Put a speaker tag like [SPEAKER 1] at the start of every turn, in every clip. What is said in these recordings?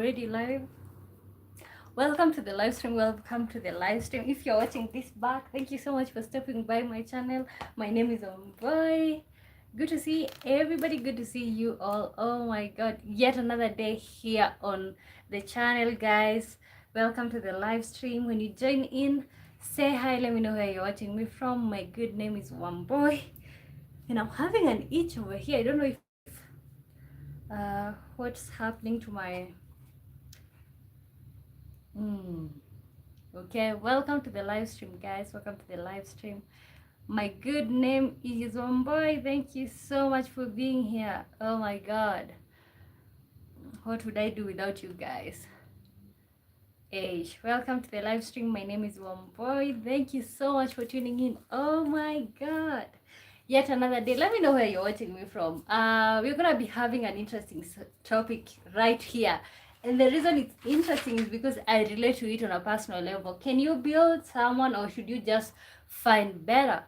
[SPEAKER 1] already live. Welcome to the live stream. Welcome to the live stream. If you're watching this back, thank you so much for stopping by my channel. My name is Omboy. Good to see everybody. Good to see you all. Oh my god, yet another day here on the channel, guys. Welcome to the live stream. When you join in, say hi. Let me know where you're watching me from. My good name is Wamboy, and I'm having an itch over here. I don't know if what's happening to my okay, welcome to the live stream, guys. Welcome to the live stream. My good name is Omboy. Thank you so much for being here. Oh my god, what would I do without you guys? Welcome to the live stream. My name is Omboy. Thank you so much for tuning in. Oh my god, yet another day. Let me know where you're watching me from. We're gonna be having an interesting topic right here, and the reason it's interesting is because I relate to it on a personal level. Can you build someone, or should you just find better?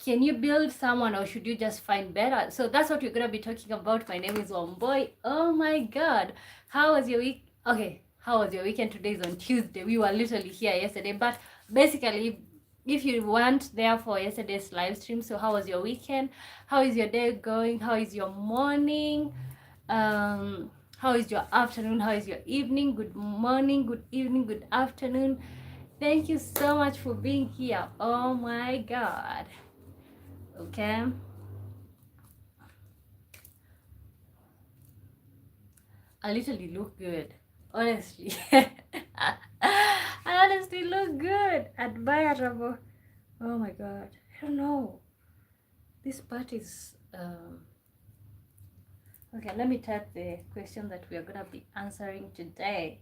[SPEAKER 1] Can you build someone, or should you just find better? So that's what we're gonna be talking about. My name is Omboy. Oh my god, how was your week? Okay, how was your weekend? Today is on Tuesday. We were literally here yesterday, but basically, if you weren't there for yesterday's live stream, so how was your weekend? How is your day going? How is your morning? How is your afternoon? How is your evening? Good morning, good evening, good afternoon. Thank you so much for being here. Oh my god. Okay, I literally look good, honestly. I honestly look good, admirable. Oh my god, I don't know, this part is okay. Let me type the question that we are gonna be answering today.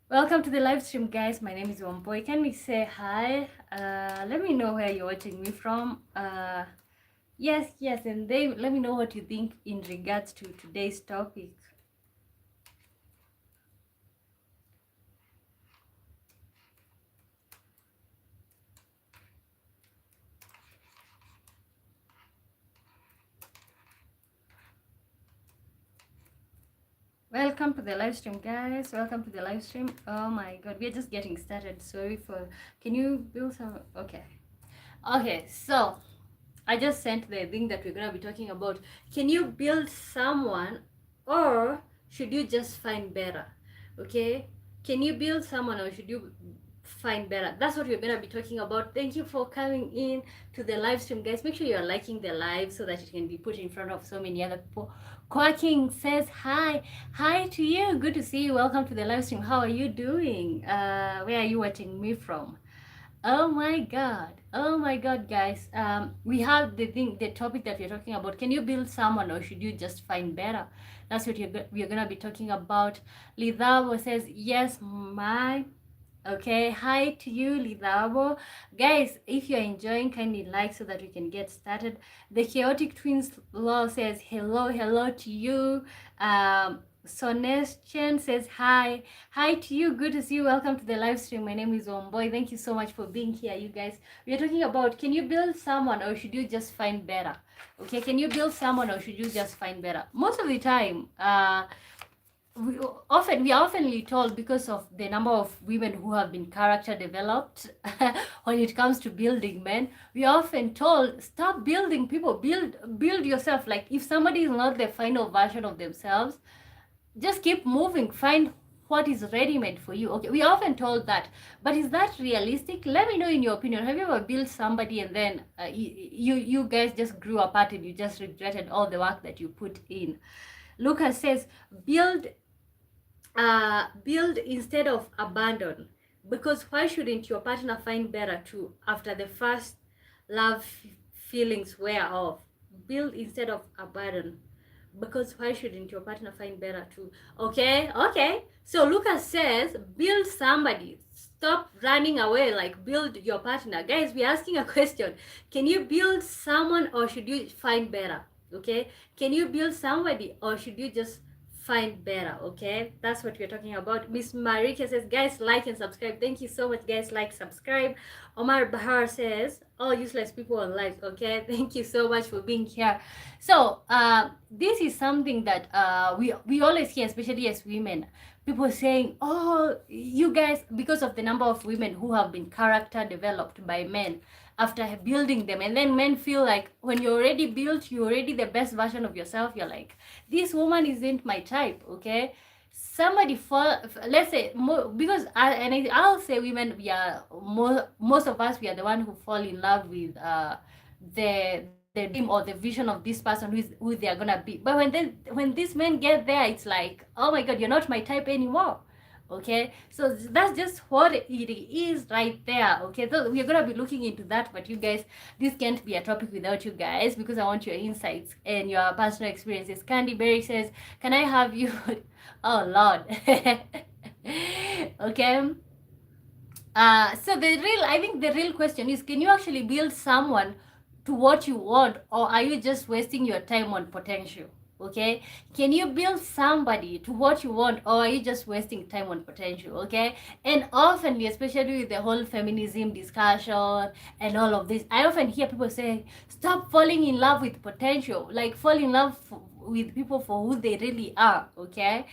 [SPEAKER 1] Welcome to the live stream, guys. My name is Wamboy. Can we say hi? Let me know where you're watching me from. Yes, and then let me know what you think in regards to today's topic. Welcome to the live stream, guys. Welcome to the live stream. Oh my god, we're just getting started. Sorry for, can you build some? Okay, so I just sent the thing that we're gonna be talking about. Can you build someone, or should you just find better? Okay, can you build someone, or should you find better? That's what we're gonna be talking about. Thank you for coming in to the live stream, guys. Make sure you're liking the live so that it can be put in front of so many other people. Quacking says hi to you. Good to see you. Welcome to the live stream. How are you doing? Where are you watching me from? Oh my god, guys. We have the topic that we're talking about. Can you build someone, or should you just find better? That's what we're gonna be talking about. Lidavo says yes, my. Okay, hi to you, Lidavo. Guys, if you're enjoying, kindly like so that we can get started. The Chaotic Twins Law says hello to you. Sonestian says hi to you. Good to see you. Welcome to the live stream. My name is Omboy. Thank you so much for being here, you guys. We are talking about, can you build someone, or should you just find better? Okay, can you build someone, or should you just find better? Most of the time, we are oftenly told, because of the number of women who have been character developed when it comes to building men, we are often told, stop building people, build yourself. Like, if somebody is not the final version of themselves, just keep moving, find what is ready-made for you. Okay, we are often told that, but is that realistic? Let me know in your opinion. Have you ever built somebody and then you guys just grew apart and you just regretted all the work that you put in? Lucas says build instead of abandon, because why shouldn't your partner find better too after the first love feelings wear off? Build instead of abandon, because why shouldn't your partner find better too? Okay, so Lucas says build somebody, stop running away, like build your partner. Guys, we're asking a question. Can you build someone, or should you find better? Okay, can you build somebody, or should you just find better. Okay, that's what we're talking about. Miss Marika says, guys, like and subscribe. Thank you so much, guys. Like, subscribe. Omar Bahar says, all useless people on live. Okay, thank you so much for being here. So this is something that we always hear, especially as women, people saying, oh, you guys, because of the number of women who have been character developed by men after building them, and then men feel like when you're already built, you're already the best version of yourself, you're like, this woman isn't my type. Okay, somebody fall, let's say more, because I'll say women, we are most of us, we are the one who fall in love with the dream or the vision of this person who they are gonna be. But when these men get there, it's like, oh my god, you're not my type anymore. Okay, so that's just what it is right there. Okay, so we're gonna be looking into that, but you guys, this can't be a topic without you guys, because I want your insights and your personal experiences. Candy Berry says, can I have you? Oh lord. Okay, so I think the real question is, can you actually build someone to what you want, or are you just wasting your time on potential? Okay, can you build somebody to what you want, or are you just wasting time on potential? Okay, and often, especially with the whole feminism discussion and all of this, I often hear people say, stop falling in love with potential, like fall in love with people for who they really are. Okay,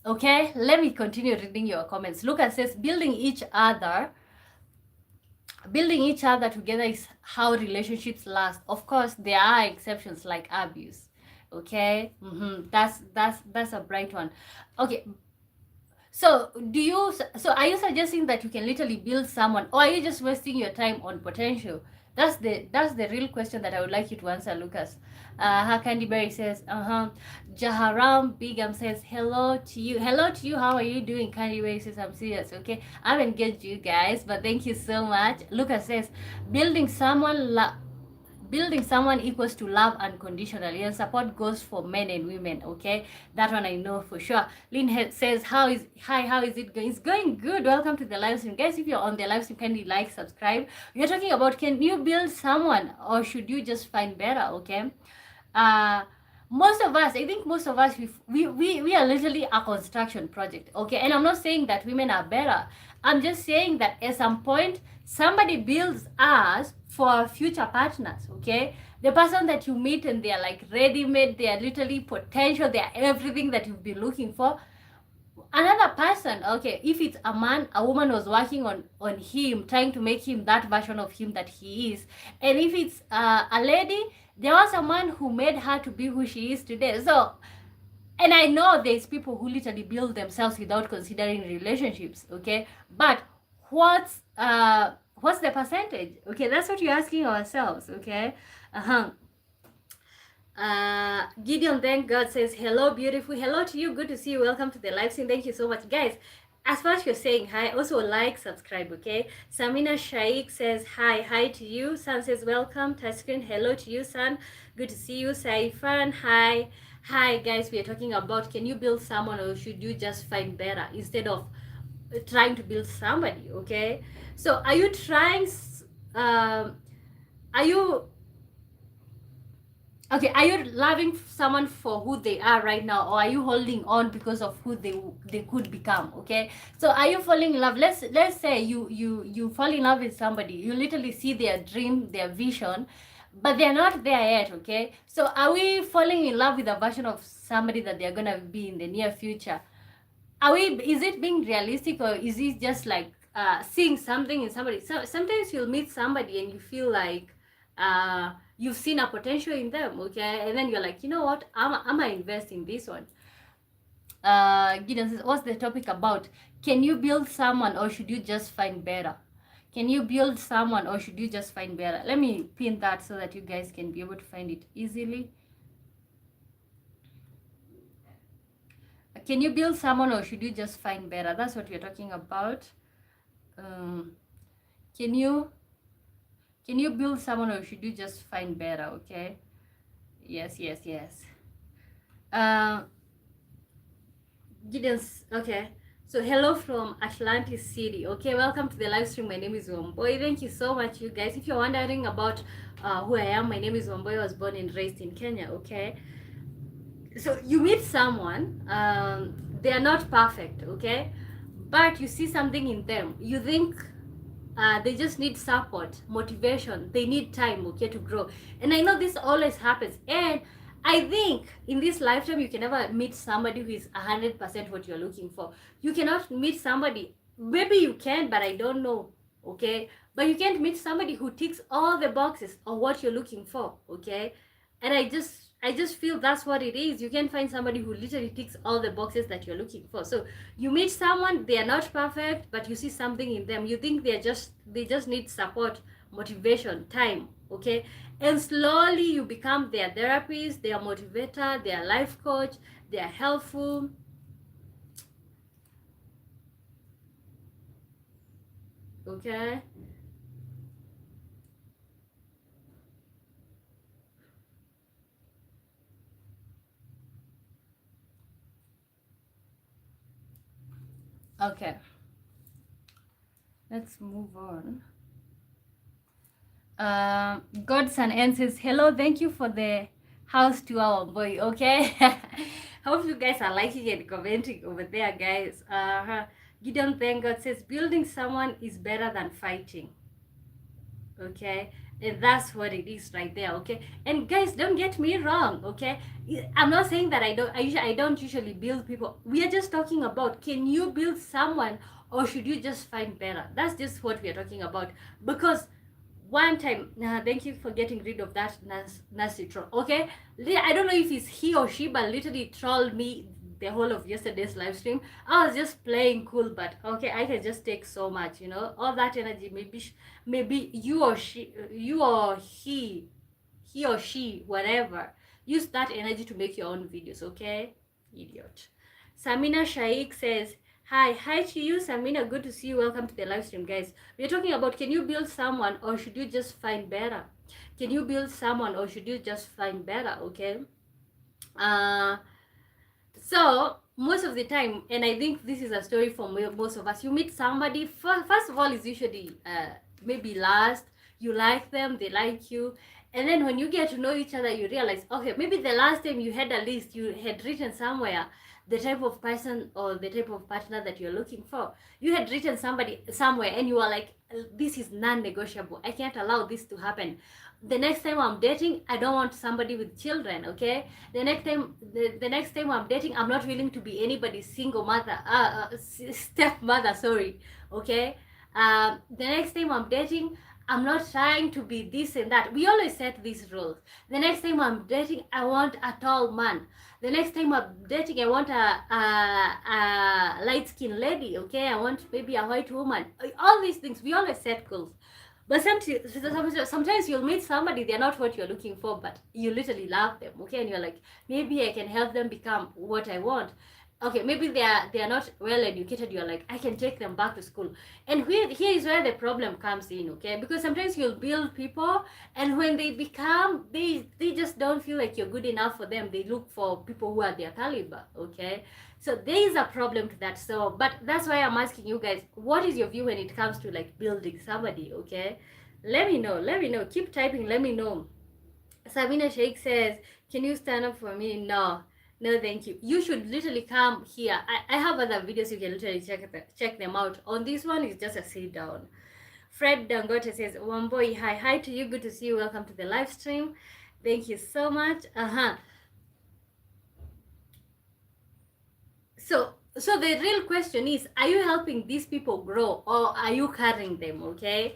[SPEAKER 1] okay, let me continue reading your comments. Lucas says, building each other together is how relationships last. Of course, there are exceptions like abuse. Okay, that's a bright one. Okay, so are you suggesting that you can literally build someone, or are you just wasting your time on potential? That's the real question that I would like you to answer, Lucas. Candy Berry says, Jaharam Bigam says, hello to you. Hello to you. How are you doing? Candy Berry says, I'm serious. Okay, I haven't engaged you guys, but thank you so much. Lucas says, building someone equals to love unconditionally, and support goes for men and women. Okay, that one I know for sure. Lynn says, how is it going? It's going good. Welcome to the live stream, guys. If you're on the live stream, kindly like, subscribe. We're talking about, can you build someone, or should you just find better? Okay, most of us, I think most of us, we are literally a construction project. Okay, and I'm not saying that women are better. I'm just saying that at some point somebody builds us for future partners. Okay, the person that you meet and they are like ready-made, they are literally potential, they are everything that you've been looking for. Another person, okay, if it's a man, a woman was working on him, trying to make him that version of him that he is. And if it's a lady, there was a man who made her to be who she is today. So, and I know there's people who literally build themselves without considering relationships. Okay, but what's the percentage? Okay, that's what you're asking ourselves. Okay, Gideon, thank God, says, hello, beautiful. Hello to you. Good to see you. Welcome to the live stream. Thank you so much, guys. As far as you're saying hi, also like, subscribe. Okay, Samina Shaikh says hi to you. San says welcome. Touchscreen, hello to you, San. Good to see you. Saifan, hi guys. We are talking about, can you build someone, or should you just find better instead of trying to build somebody? Okay, so are you trying are you loving someone for who they are right now, or are you holding on because of who they could become? Okay, so are you falling in love? Let's say you fall in love with somebody, you literally see their dream, their vision, but they're not there yet. Okay, so are we falling in love with a version of somebody that they're gonna be in the near future? Is it being realistic, or is it just like seeing something in somebody? So sometimes you'll meet somebody and you feel like you've seen a potential in them. Okay, and then you're like, you know what, am I invest in this one? Gideon says, what's the topic about? Can you build someone, or should you just find better? Can you build someone, or should you just find better? Let me pin that so that you guys can be able to find it easily. Can you build someone, or should you just find better? That's what we're talking about. Can you build someone, or should you just find better? Okay, yes. Gideon's, okay, so hello from Atlantic City. Okay, welcome to the live stream. My name is Womboy. Thank you so much, you guys. If you're wondering about who I am, my name is Womboy. I was born and raised in Kenya. Okay, So you meet someone, they are not perfect, okay, but you see something in them. You think they just need support, motivation, they need time, okay, to grow. And I know this always happens, and I think in this lifetime you can never meet somebody who is 100% what you're looking for. You cannot meet somebody, maybe you can, but I don't know, okay, but you can't meet somebody who ticks all the boxes of what you're looking for, okay. And I just feel that's what it is. You can find somebody who literally ticks all the boxes that you're looking for. So you meet someone, they are not perfect, but you see something in them. You think they just need support, motivation, time, okay. And slowly you become their therapist, their motivator, their life coach. They are helpful, okay. Okay, let's move on. Godson N says, hello, thank you for the house to our boy, okay? Hope you guys are liking and commenting over there, guys. Gideon Thank God says, building someone is better than fighting, okay. And that's what it is right there, okay. And guys, don't get me wrong, okay. I'm not saying that I don't usually build people. We are just talking about, can you build someone, or should you just find better? That's just what we are talking about. Because one time, thank you for getting rid of that nasty troll, okay. I don't know if it's he or she, but literally trolled me the whole of yesterday's live stream. I was just playing cool, but okay, I can just take so much, all that energy. Maybe you or he or she, whatever, use that energy to make your own videos, okay. Idiot. Samina Shaikh says, hi to you, Samina, good to see you. Welcome to the live stream, guys. We're talking about, can you build someone, or should you just find better? Can you build someone, or should you just find better, okay. So most of the time, and I think this is a story for most of us, you meet somebody, first of all, it's usually maybe last, you like them, they like you, and then when you get to know each other, you realize, okay, maybe the last time you had a list, you had written somewhere the type of person or the type of partner that you're looking for. You had written somebody somewhere, and you were like, this is non-negotiable, I can't allow this to happen. The next time I'm dating, I don't want somebody with children, okay. The next time I'm dating, I'm not willing to be anybody's single mother, stepmother, sorry, okay. The next time I'm dating, I'm not trying to be this and that. We always set these rules. The next time I'm dating, I want a tall man. The next time I'm dating, I want a light-skinned lady, okay. I want maybe a white woman. All these things, we always set goals. But sometimes you'll meet somebody, they're not what you're looking for, but you literally love them, okay? And you're like, maybe I can help them become what I want. Okay, maybe they are not well educated. You're like, I can take them back to school. And here is where the problem comes in, okay? Because sometimes you'll build people, and when they become, they just don't feel like you're good enough for them. They look for people who are their caliber, okay? So there is a problem to that. So, but that's why I'm asking you guys, what is your view when it comes to like building somebody, okay? Let me know. Keep typing, let me know. Sabina Sheikh says, can you stand up for me? No, thank you. You should literally come here. I have other videos, you can literally check them out. On this one, it's just a sit down. Fred Dangote says, Wamboi, hi to you. Good to see you. Welcome to the live stream. Thank you so much. So the real question is, are you helping these people grow, or are you carrying them, okay?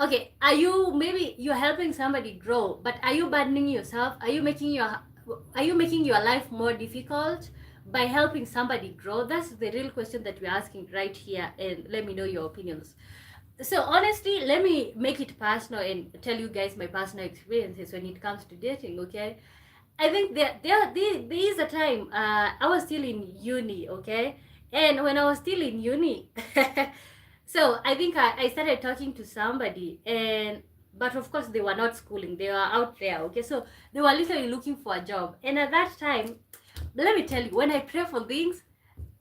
[SPEAKER 1] Okay, maybe you're helping somebody grow, but are you burdening yourself? Are you making your life more difficult by helping somebody grow? That's the real question that we're asking right here, and let me know your opinions. So honestly, let me make it personal and tell you guys my personal experiences when it comes to dating, okay? I think there is a time I was still in uni, okay? And when I was still in uni, so I think I started talking to somebody, but of course they were not schooling, they were out there, okay? So they were literally looking for a job. And at that time, let me tell you, when I pray for things,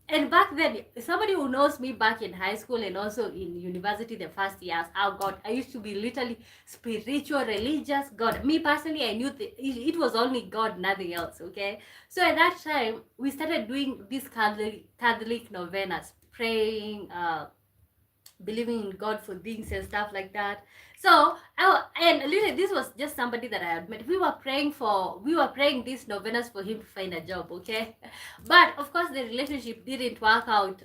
[SPEAKER 1] And back then, somebody who knows me back in high school and also in university, the first years, oh God, I used to be literally spiritual, religious. God, me personally, I knew it was only God, nothing else. Okay, so at that time, we started doing these Catholic novenas, praying, believing in God for things and stuff like that. So, and literally, this was just somebody that I had met. We were praying these novenas for him to find a job, okay? But of course, the relationship didn't work out.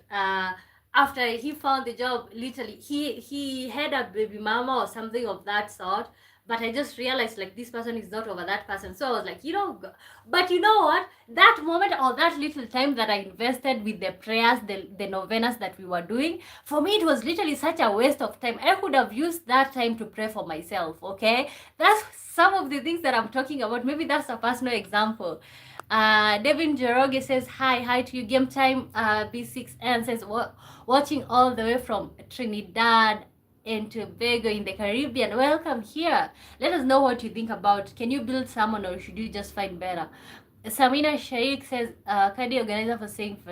[SPEAKER 1] After he found the job, literally, he had a baby mama or something of that sort. But I just realized like this person is not over that person. So I was like, but you know what? That moment or that little time that I invested with the prayers, the novenas that we were doing, for me, it was literally such a waste of time. I could have used that time to pray for myself, okay? That's some of the things that I'm talking about. Maybe that's a personal example. Devin Jeroge says, hi to you. Game time B6N says, watching all the way from Trinidad and Tobago in the Caribbean. Welcome here. Let us know what you think about. Can you build someone or should you just find better? Samina Shaikh says, Kadi organizer for saying,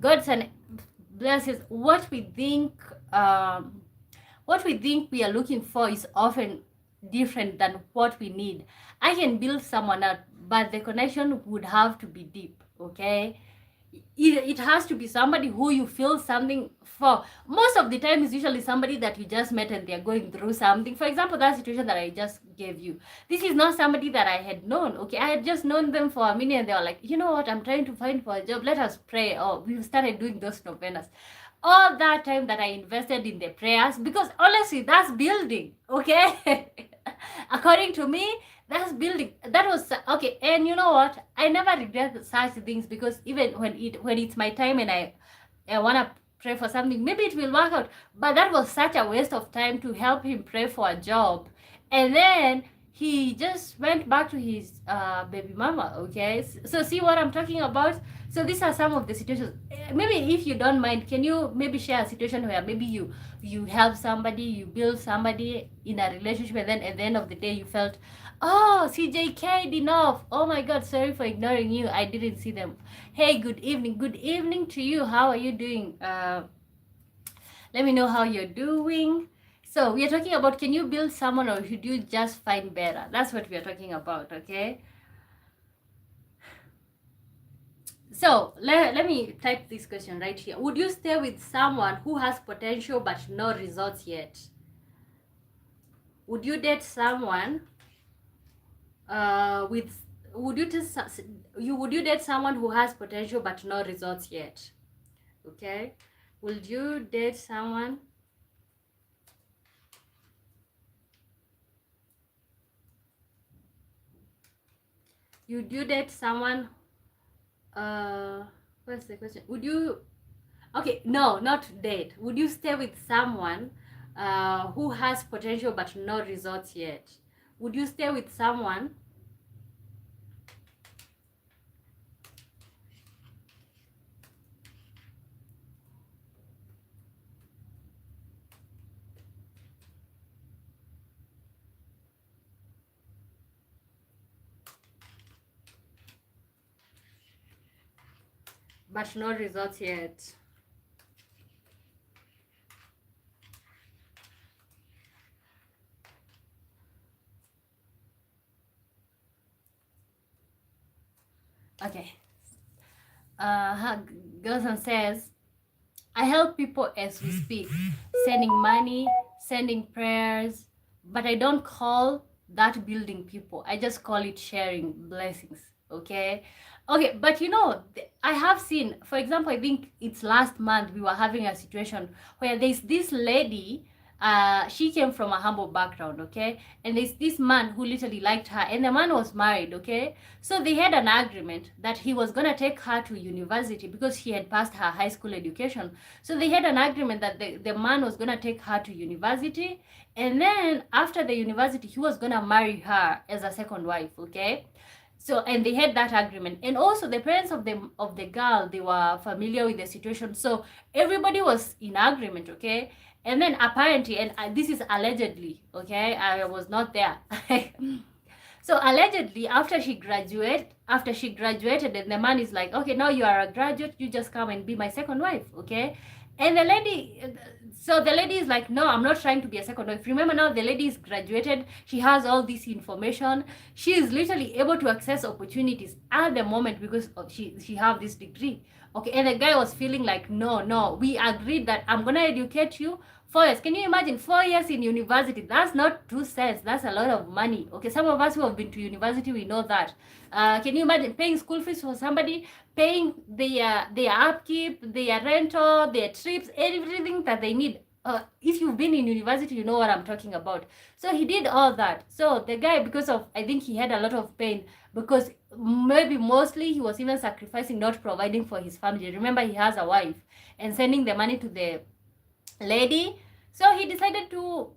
[SPEAKER 1] God's an blesses what we think we are looking for is often different than what we need. I can build someone up, but the connection would have to be deep, okay? It has to be somebody who you feel something for. Most of the time is usually somebody that you just met and they're going through something. For example, that situation that I just gave you, this is not somebody that I had known, okay? I had just known them for a minute and they were like, you know what, I'm trying to find for a job, let us pray. Oh, we started doing those novenas. All that time that I invested in the prayers, because honestly, that's building, okay? According to me, that's building. That was okay. And you know what, I never regret such things, because even when it's my time and I want to pray for something, maybe it will work out, but that was such a waste of time to help him pray for a job, and then he just went back to his baby mama, okay? So see what I'm talking about? So these are some of the situations. Maybe if you don't mind, can you maybe share a situation where maybe you help somebody, you build somebody in a relationship, and then at the end of the day you felt, oh, CJK enough. Oh my God, sorry for ignoring you. I didn't see them. Hey, good evening. Good evening to you. How are you doing? Let me know how you're doing. So we are talking about, can you build someone or should you just find better? That's what we are talking about, okay? So let me type this question right here. Would you stay with someone who has potential but no results yet? Would you date someone would you date someone who has potential but no results yet? Okay? Would you date someone what's the question? Would you, okay, no, not date. Would you stay with someone who has potential but no results yet? Would you stay with someone but no results yet? Okay. Gerson says, I help people as we speak, sending money, sending prayers, but I don't call that building people. I just call it sharing blessings. Okay. Okay, but I have seen, for example, I think it's last month we were having a situation where there's this lady. She came from a humble background, okay? And there's this man who literally liked her, and the man was married, okay? So they had an agreement that he was gonna take her to university because he had passed her high school education. So they had an agreement that the man was gonna take her to university, and then after the university, he was gonna marry her as a second wife, okay? So, and they had that agreement, and also the parents of the girl, they were familiar with the situation, so everybody was in agreement, okay? And then apparently, and this is allegedly, okay, I was not there. So allegedly, after she graduated, and the man is like, okay, now you are a graduate, you just come and be my second wife, okay? And the lady, so the lady is like, no, I'm not trying to be a second wife. Remember now, the lady is graduated. She has all this information. She is literally able to access opportunities at the moment because she have this degree. Okay, and the guy was feeling like, no, we agreed that I'm gonna educate you 4 years. Can you imagine 4 years in university? That's not 2 cents. That's a lot of money. Okay, some of us who have been to university, we know that. Can you imagine paying school fees for somebody, paying their upkeep, their rental, their trips, everything that they need? If you've been in university, you know what I'm talking about. So he did all that. So the guy, because of, I think he had a lot of pain, because maybe mostly he was even sacrificing not providing for his family. Remember, he has a wife, and sending the money to the lady. So he decided to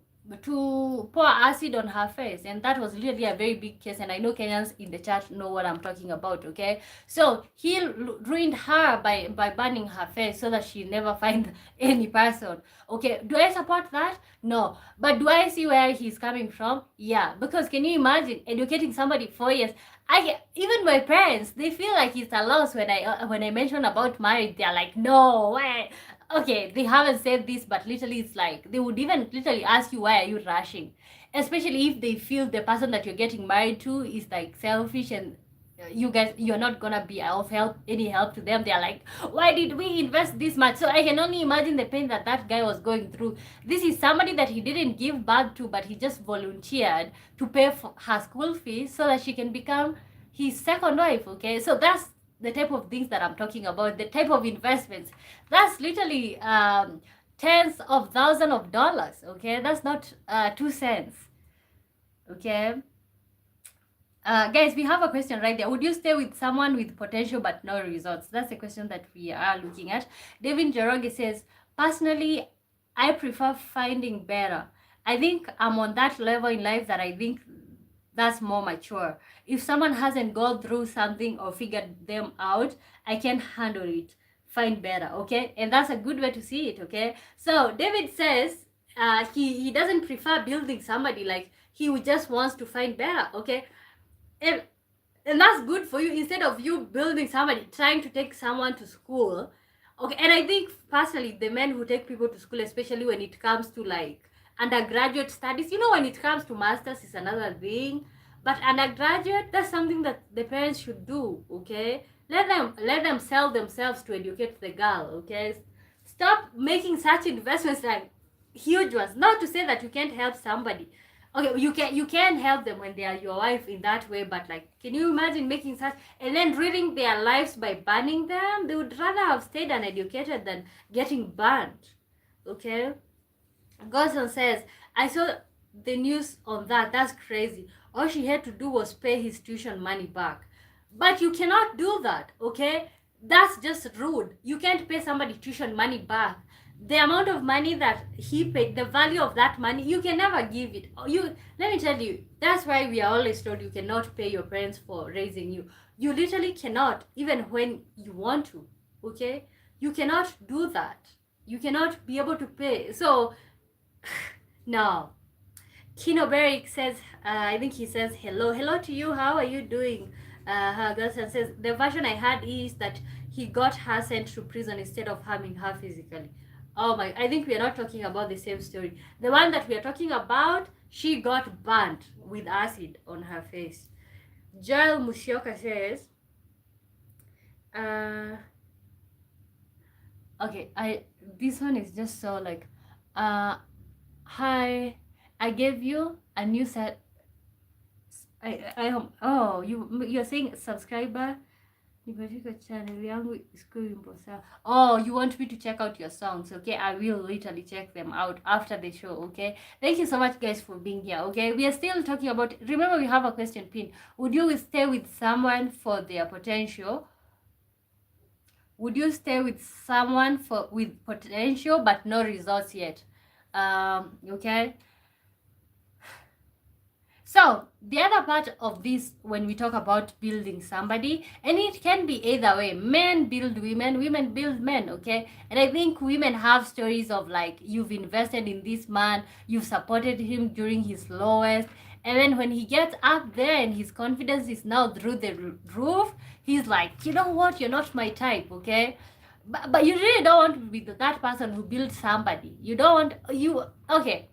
[SPEAKER 1] pour acid on her face, and that was really a very big case, and I know Kenyans in the chat know what I'm talking about. Okay, so he ruined her by burning her face so that she never find any person. Okay, do I support that? No. But do I see where he's coming from? Yeah, because can you imagine educating somebody 4 years? Even my parents, they feel like it's a loss when I mention about marriage. They're like, no way. Okay, they haven't said this, but literally it's like they would even literally ask you, why are you rushing? Especially if they feel the person that you're getting married to is like selfish, and you're not gonna be of any help to them. They're like, why did we invest this much? So I can only imagine the pain that guy was going through. This is somebody that he didn't give birth to, but he just volunteered to pay for her school fees so that she can become his second wife. Okay, so that's the type of things that I'm talking about, the type of investments. That's literally tens of thousands of dollars. Okay, that's not 2 cents. Okay. Guys, we have a question right there. Would you stay with someone with potential but no results? That's the question that we are looking at. David Jeroge says, personally, I prefer finding better. I think I'm on that level in life that I think that's more mature. If someone hasn't gone through something or figured them out, I can handle it. Find better, okay? And that's a good way to see it, okay? So David says he doesn't prefer building somebody, like he just wants to find better, okay? And that's good for you, instead of you building somebody, trying to take someone to school. Okay, and I think personally, the men who take people to school, especially when it comes to like undergraduate studies, you know, when it comes to masters is another thing, but undergraduate, that's something that the parents should do. Okay, let them sell themselves to educate the girl. Okay, stop making such investments, like huge ones. Not to say that you can't help somebody. Okay, you can help them when they are your wife in that way, but like, can you imagine making such, and then ruining their lives by burning them? They would rather have stayed uneducated than getting burned. Okay, Godson says, I saw the news on that. That's crazy. All she had to do was pay his tuition money back. But you cannot do that, okay? That's just rude. You can't pay somebody tuition money back. The amount of money that he paid, the value of that money, you can never give it. Let me tell you, that's why we are always told you cannot pay your parents for raising you. You literally cannot, even when you want to, okay? You cannot do that. You cannot be able to pay. So, no. Kino Beric says, I think he says, hello to you, how are you doing? Her girlfriend says, the version I had is that he got her sent to prison instead of harming her physically. Oh my, I think we are not talking about the same story. The one that we are talking about, she got burnt with acid on her face. Joel Musioka says, okay, this one is just so like, hi, I gave you a new set. You're saying subscriber. Channel yangu isikuimbo sawa. Oh, you want me to check out your songs? Okay, I will literally check them out after the show. Okay, thank you so much, guys, for being here. Okay, we are still talking about. Remember, we have a question pin. Would you stay with someone for their potential? Would you stay with someone with potential but no results yet? Okay. So the other part of this, when we talk about building somebody, and it can be either way, men build women, women build men, okay? And I think women have stories of like, you've invested in this man, you've supported him during his lowest, And then when he gets up there and his confidence is now through the roof, he's like, you know what, you're not my type, okay? But you really don't want to be that person who builds somebody. You don't want, okay.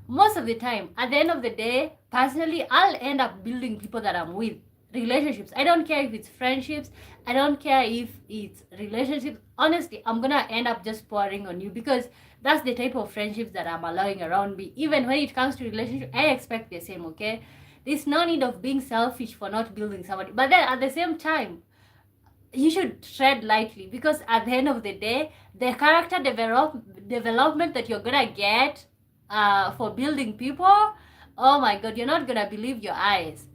[SPEAKER 1] Most of the time, at the end of the day, personally, I'll end up building people that I'm with. Relationships. I don't care if it's friendships. I don't care if it's relationships. Honestly, I'm gonna end up just pouring on you because that's the type of friendships that I'm allowing around me. Even when it comes to relationship, I expect the same, okay? There's no need of being selfish for not building somebody. But then at the same time, you should tread lightly because at the end of the day, the character development that you're gonna get for building people, oh my god, you're not gonna believe your eyes.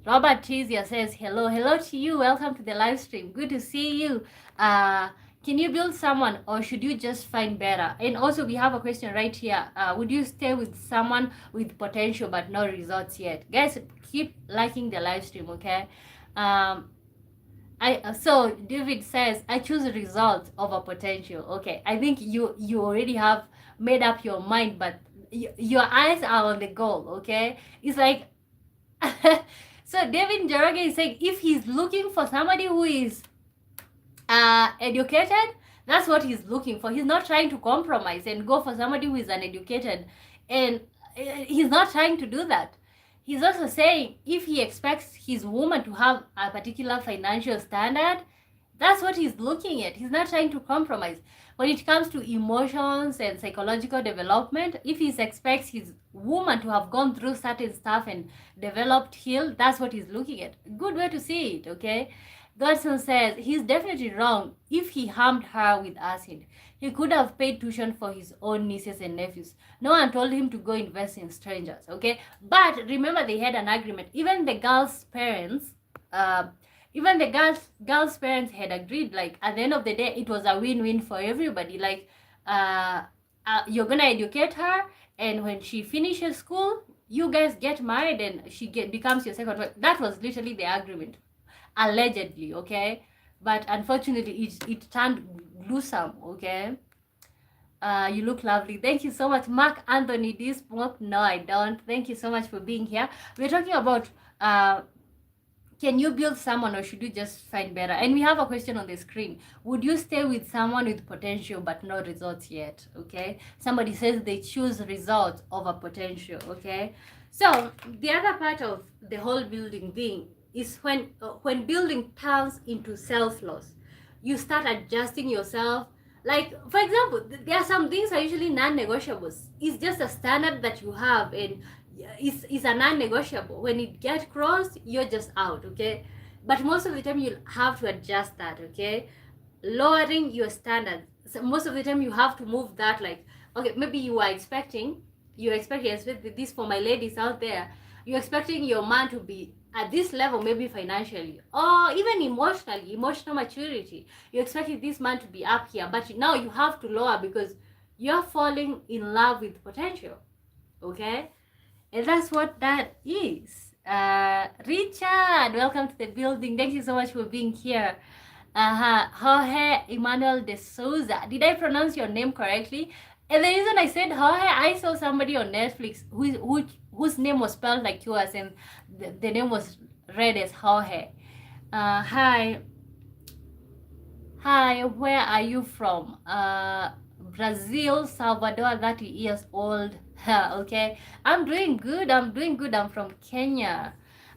[SPEAKER 1] Robert Tizia says hello to you, welcome to the live stream, good to see you. Can you build someone or should you just find better? And also we have a question right here, would you stay with someone with potential but no results yet? Guys, keep liking the live stream, okay? So David says I choose results over potential. Okay, I think you already have made up your mind, but your eyes are on the goal. Okay, it's like so David Njoroge is saying if he's looking for somebody who is educated, that's what he's looking for. He's not trying to compromise and go for somebody who is uneducated, and he's not trying to do that. He's also saying if he expects his woman to have a particular financial standard, that's what he's looking at. He's not trying to compromise. When it comes to emotions and psychological development, if he expects his woman to have gone through certain stuff and developed, healed, that's what he's looking at. Good way to see it, okay? Godson says he's definitely wrong if he harmed her with acid. He could have paid tuition for his own nieces and nephews. No one told him to go invest in strangers, okay? But remember, they had an agreement. Even the girl's parents, had agreed. Like at the end of the day, it was a win-win for everybody. Like, you're gonna educate her, and when she finishes school, you guys get married, and she becomes your second wife. That was literally the agreement, allegedly, okay? But unfortunately, it turned gruesome, okay? You look lovely. Thank you so much. Mark Anthony, do you smoke? No, I don't. Thank you so much for being here. We're talking about can you build someone or should you just find better? And we have a question on the screen. Would you stay with someone with potential but no results yet? Okay. Somebody says they choose results over potential. Okay. So the other part of the whole building thing is when building turns into self-loss, you start adjusting yourself. Like, for example, there are some things are usually non-negotiables. It's just a standard that you have, and it's a non-negotiable. When it gets crossed, you're just out, okay? But most of the time, you'll have to adjust that, okay? Lowering your standards. So most of the time, you have to move that, like, okay, maybe you are expecting this for my ladies out there, you're expecting your man to be at this level, maybe financially or even emotionally, emotional maturity. You're expecting this man to be up here, but now you have to lower because you're falling in love with potential, okay? And that's what that is. Richard, welcome to the building. Thank you so much for being here. Jorge Emmanuel de Souza. Did I pronounce your name correctly? And the reason I said Jorge, I saw somebody on Netflix whose name was spelled like yours, and the name was read as Jorge. Hi, where are you from? Brazil, Salvador, 30 years old. Okay, I'm doing good. I'm from Kenya.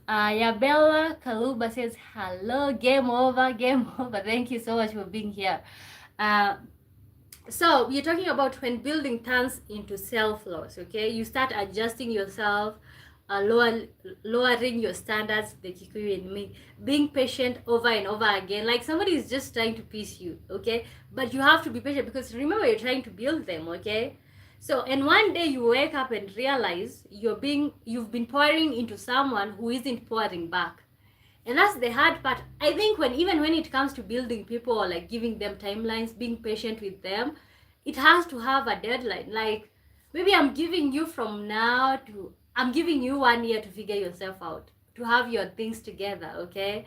[SPEAKER 1] Yabella Kaluba says hello. Game over. Thank you so much for being here. So we're talking about when building turns into self-loss, okay? You start adjusting yourself, lowering your standards, the Kikuyu in me, being patient over and over again. Like somebody is just trying to piece you, okay? But you have to be patient because remember, you're trying to build them, okay? So, and one day you wake up and realize you've been pouring into someone who isn't pouring back. And that's the hard part. I think when it comes to building people or like giving them timelines, being patient with them, it has to have a deadline. Like maybe I'm giving you 1 year to figure yourself out, to have your things together, okay?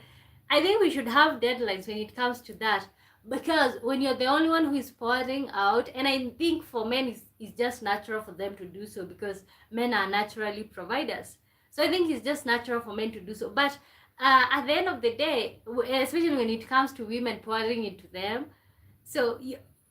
[SPEAKER 1] I think we should have deadlines when it comes to that, because when you're the only one who is pouring out, and I think for men it's just natural for them to do so because men are naturally providers. So I think it's just natural for men to do so. But at the end of the day, especially when it comes to women pouring into them, so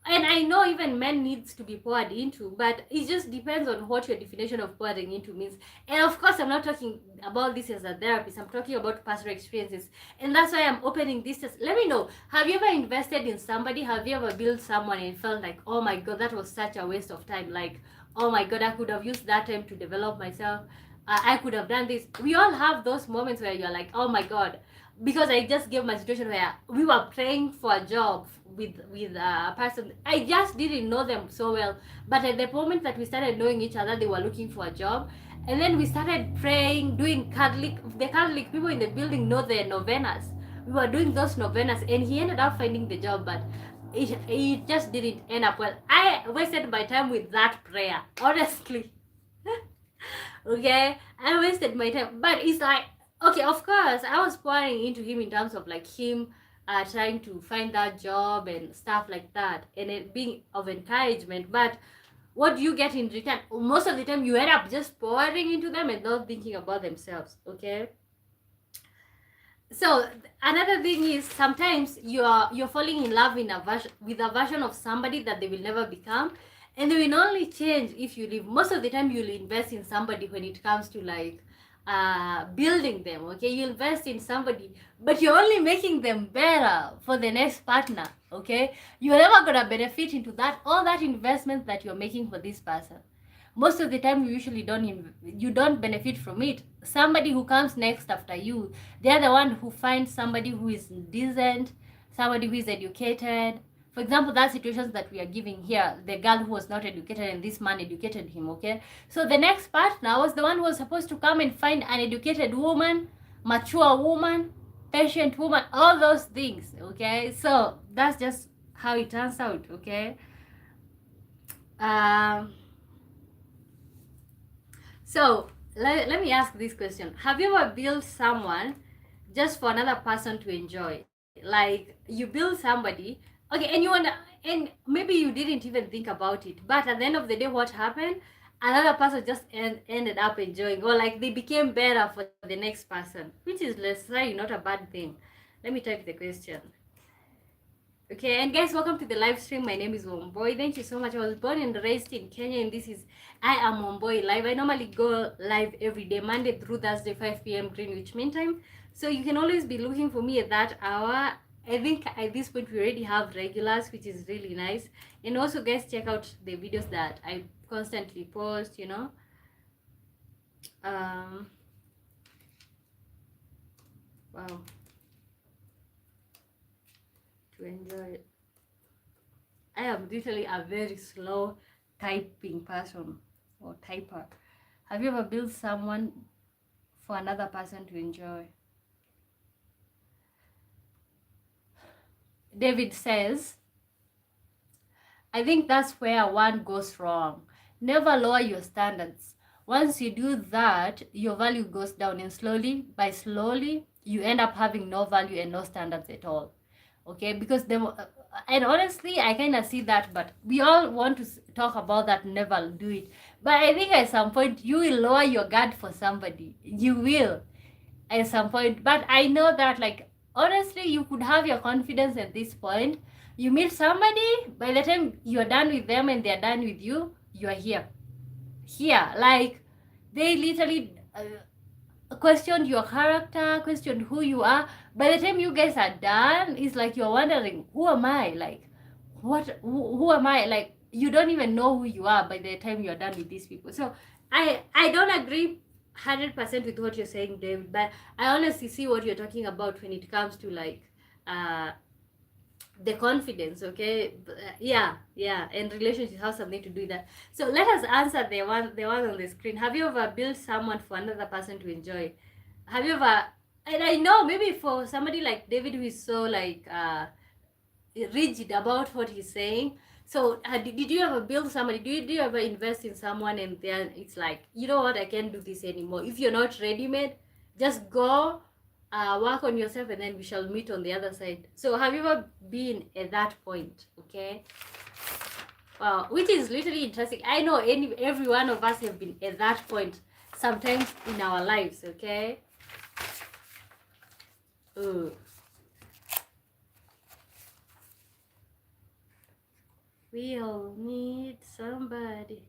[SPEAKER 1] and I know even men needs to be poured into, but it just depends on what your definition of pouring into means. And of course, I'm not talking about this as a therapist. I'm talking about personal experiences, and that's why I'm opening this. Let me know. Have you ever invested in somebody? Have you ever built someone and felt like, oh my god, that was such a waste of time? Like, oh my god, I could have used that time to develop myself. I could have done this. We all have those moments where you're like, oh my god, because I just gave my situation where we were praying for a job with a person. I just didn't know them so well, but at the moment that we started knowing each other, they were looking for a job, and then we started praying, doing Catholic. The Catholic people in the building know the novenas. We were doing those novenas, and he ended up finding the job, but it just didn't end up well. I wasted my time with that prayer, honestly. Okay, I wasted my time, but it's like, okay, of course I was pouring into him in terms of like him trying to find that job and stuff like that, and it being of encouragement. But what do you get in return? Most of the time you end up just pouring into them and not thinking about themselves. Okay, so another thing is sometimes you're falling in love with a version of somebody that they will never become, and they will only change if you leave. Most of the time you'll invest in somebody when it comes to like building them. Okay, you invest in somebody, but you're only making them better for the next partner. Okay, you're never gonna benefit into that all that investment that you're making for this person. Most of the time you usually don't benefit from it. Somebody who comes next after you, they're the one who finds somebody who is decent, somebody who is educated. For example, that situations that we are giving here, the girl who was not educated and this man educated him. Okay, so the next partner was the one who was supposed to come and find an educated woman, mature woman, patient woman, all those things. Okay, so that's just how it turns out. Okay, so let me ask this question. Have you ever built someone just for another person to enjoy? Like you build somebody, okay, and and maybe you didn't even think about it, but at the end of the day, what happened? Another person just ended up enjoying, or like they became better for the next person, which is, let's say, not a bad thing. Let me type the question. Okay, and guys, welcome to the live stream. My name is Womboy. Thank you so much. I was born and raised in Kenya, and this is I am Womboy Live. I normally go live every day, Monday through Thursday, 5 p.m. Greenwich Mean Time. So you can always be looking for me at that hour. I think at this point we already have regulars, which is really nice. And also, guys, check out the videos that I constantly post. You know, wow. To enjoy it. I am literally a very slow typing person or typer. Have you ever built someone for another person to enjoy? David says, I think that's where one goes wrong. Never lower your standards. Once you do that, your value goes down, and slowly you end up having no value and no standards at all. Okay, because and honestly, I kind of see that, but we all want to talk about that, never do it. But I think at some point you will lower your guard for somebody. You will at some point. But I know that, like, honestly, you could have your confidence at this point. You meet somebody, by the time you're done with them and they're done with you, you are here. Like, they literally questioned your character, questioned who you are. By the time you guys are done, it's like you're wondering, who am I? Like, who am I? Like, you don't even know who you are by the time you're done with these people. So I don't agree 100% with what you're saying, David, but I honestly see what you're talking about when it comes to like the confidence. Okay, yeah, and relationships have something to do with that. So let us answer the one on the screen. Have you ever built someone for another person to enjoy? Have you ever? And I know maybe for somebody like David, who is so like rigid about what he's saying, so did you ever build somebody? Do you ever invest in someone and then it's like, you know what, I can't do this anymore? If you're not ready made, just go work on yourself, and then we shall meet on the other side. So have you ever been at that point? Okay, wow, which is literally interesting. I know every one of us have been at that point. sometimes in our lives, okay? We all need somebody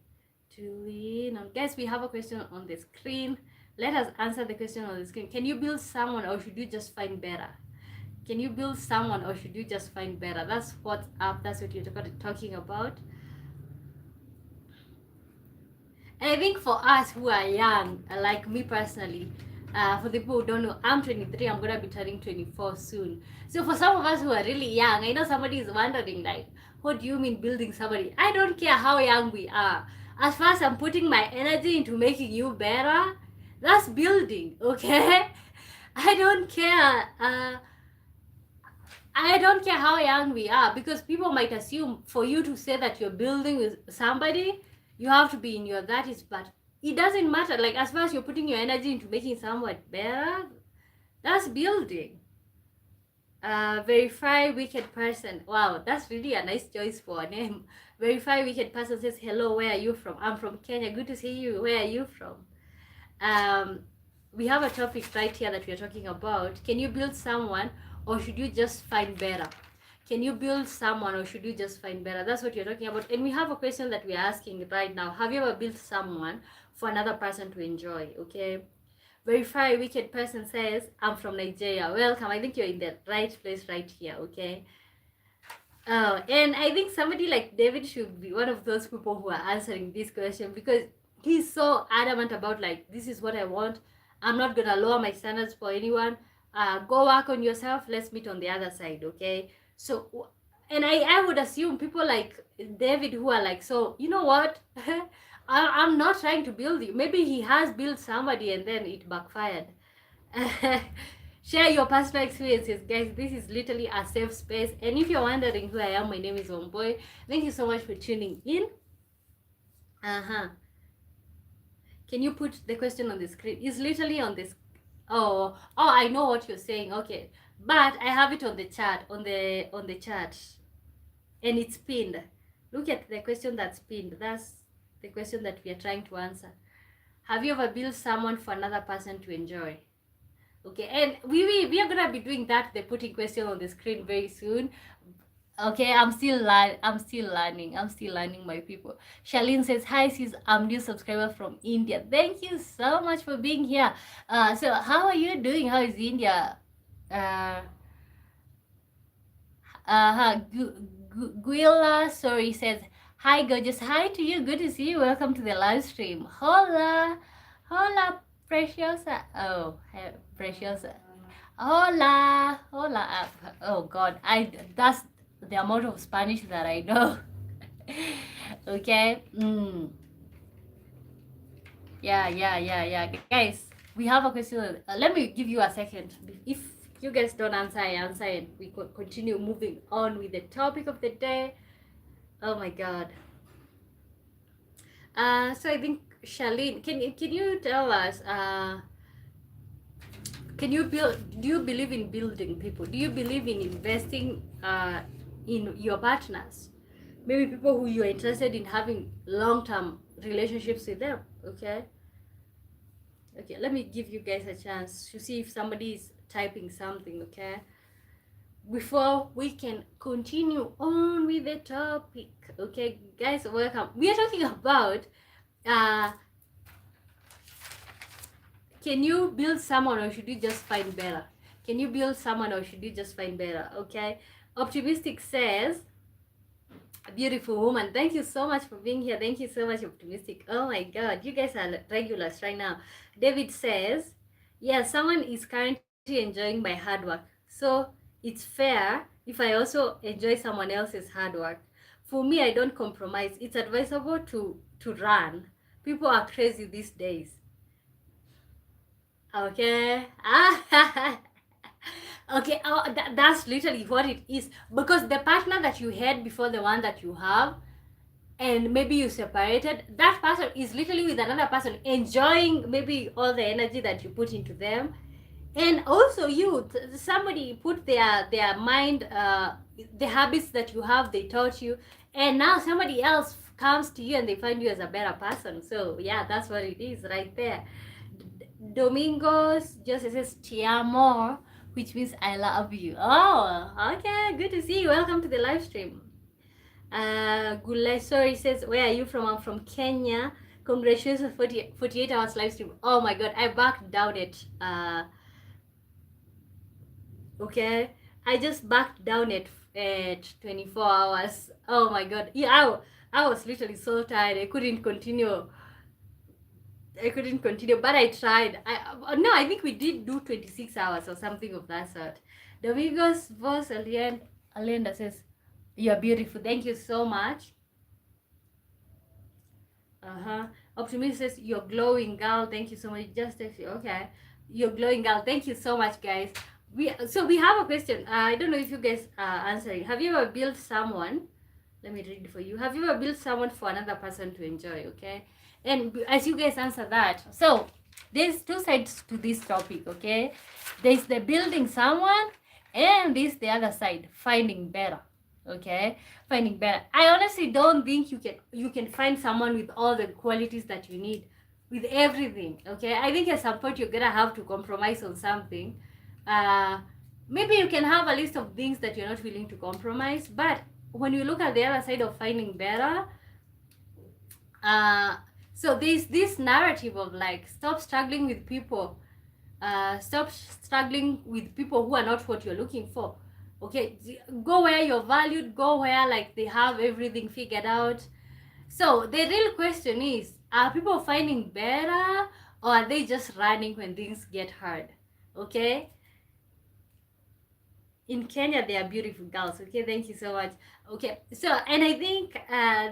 [SPEAKER 1] to lean on. Guys, we have a question on the screen. Let us answer the question on the screen. Can you build someone, or should you just find better? Can you build someone, or should you just find better? That's what's up. That's what you're talking about. And I think for us who are young, like me personally, for the people who don't know, I'm 23. I'm gonna be turning 24 soon. So for some of us who are really young, I know somebody is wondering, like, what do you mean building somebody? I don't care how young we are. As far as I'm putting my energy into making you better, that's building, okay? I don't care. I don't care how young we are, because people might assume for you to say that you're building with somebody, you have to be in your 30s, but it doesn't matter. Like, as far as you're putting your energy into making someone better, that's building. Verify wicked person. Wow, that's really a nice choice for a name. Verify wicked person says, hello, where are you from? I'm from Kenya. Good to see you. Where are you from? We have a topic right here that we're talking about. Can you build someone, or should you just find better? Can you build someone, or should you just find better? That's what you're talking about. And we have a question that we're asking right now. Have you ever built someone for another person to enjoy? Okay. Verify wicked person says, I'm from Nigeria. Welcome. I think you're in the right place right here. Okay. And I think somebody like David should be one of those people who are answering this question, because he's so adamant about, like, this is what I want. I'm not gonna lower my standards for anyone. Go work on yourself. Let's meet on the other side, okay? So, and I would assume people like David who are like, so you know what? I'm not trying to build you. Maybe he has built somebody and then it backfired. Share your personal experiences, guys. This is literally a safe space. And if you're wondering who I am, my name is Omboy. Thank you so much for tuning in. Can you put the question on the screen? It's literally on this. Oh, I know what you're saying. Okay, but I have it on the chat, on the chat, and it's pinned. Look at the question that's pinned. That's the question that we are trying to answer. Have you ever built someone for another person to enjoy? Okay, and we are gonna be doing that, the putting question on the screen very soon. Okay, I'm still learning, my people. Charlene says, hi sis, I'm new subscriber from India. Thank you so much for being here. So how are you doing? How is India? Guilla sorry says, hi gorgeous. Hi to you, good to see you. Welcome to the live stream. Hola preciosa. Oh, hey, preciosa. Hola. Oh god, that's the amount of Spanish that I know. Okay. Yeah. Guys, we have a question. Let me give you a second. If you guys don't answer, I answer, and we could continue moving on with the topic of the day. Oh my god. So I think Charlene, can you tell us, do you believe in building people? Do you believe in investing in your partners? Maybe people who you're interested in having long-term relationships with them, okay? Okay, let me give you guys a chance to see if somebody is typing something, okay? Before we can continue on with the topic, okay? Guys, welcome. We are talking about can you build someone, or should you just find better? Can you build someone, or should you just find better? Okay. Optimistic says, a beautiful woman. Thank you so much for being here. Thank you so much, Optimistic. Oh my god, you guys are regulars right now. David says, yeah, someone is currently enjoying my hard work, so it's fair if I also enjoy someone else's hard work. For me, I don't compromise. It's advisable to run. People are crazy these days. Okay. Okay, that's literally what it is, because the partner that you had before the one that you have, and maybe you separated, that person is literally with another person, enjoying maybe all the energy that you put into them. And also somebody put their mind, the habits that you have, they taught you, and now somebody else comes to you and they find you as a better person. So yeah, that's what it is right there. Domingos just says "Te amo," which means I love you. Oh, okay, good to see you. Welcome to the live stream. Gulesori says, where are you from? I'm from Kenya. Congratulations, 48 hours live stream. Oh my god, I backed down it. Okay, I just backed down at 24 hours. Oh my god, yeah, I was literally so tired. I couldn't continue. But I tried. No, I think we did do 26 hours or something of that sort. Domingos voice Alienda says, you're beautiful. Thank you so much. Optimist says, you're glowing, girl. Thank you so much. Just okay, you're glowing, girl. Thank you so much, guys. We have a question. I don't know if you guys are answering. Have you ever built someone? Let me read for you. Have you ever built someone for another person to enjoy? Okay, and as you guys answer that, so there's two sides to this topic. Okay, there's the building someone, and this the other side, finding better. Okay, finding better. I honestly don't think you can find someone with all the qualities that you need, with everything. Okay, I think at some point you're gonna have to compromise on something. Maybe you can have a list of things that you're not willing to compromise, but when you look at the other side of finding better, so there's this narrative of like, stop struggling with people, stop struggling with people who are not what you're looking for. Okay, go where you're valued, go where like they have everything figured out. So the real question is, are people finding better, or are they just running when things get hard? Okay, in Kenya they are beautiful girls. Okay, thank you so much. Okay, so and I think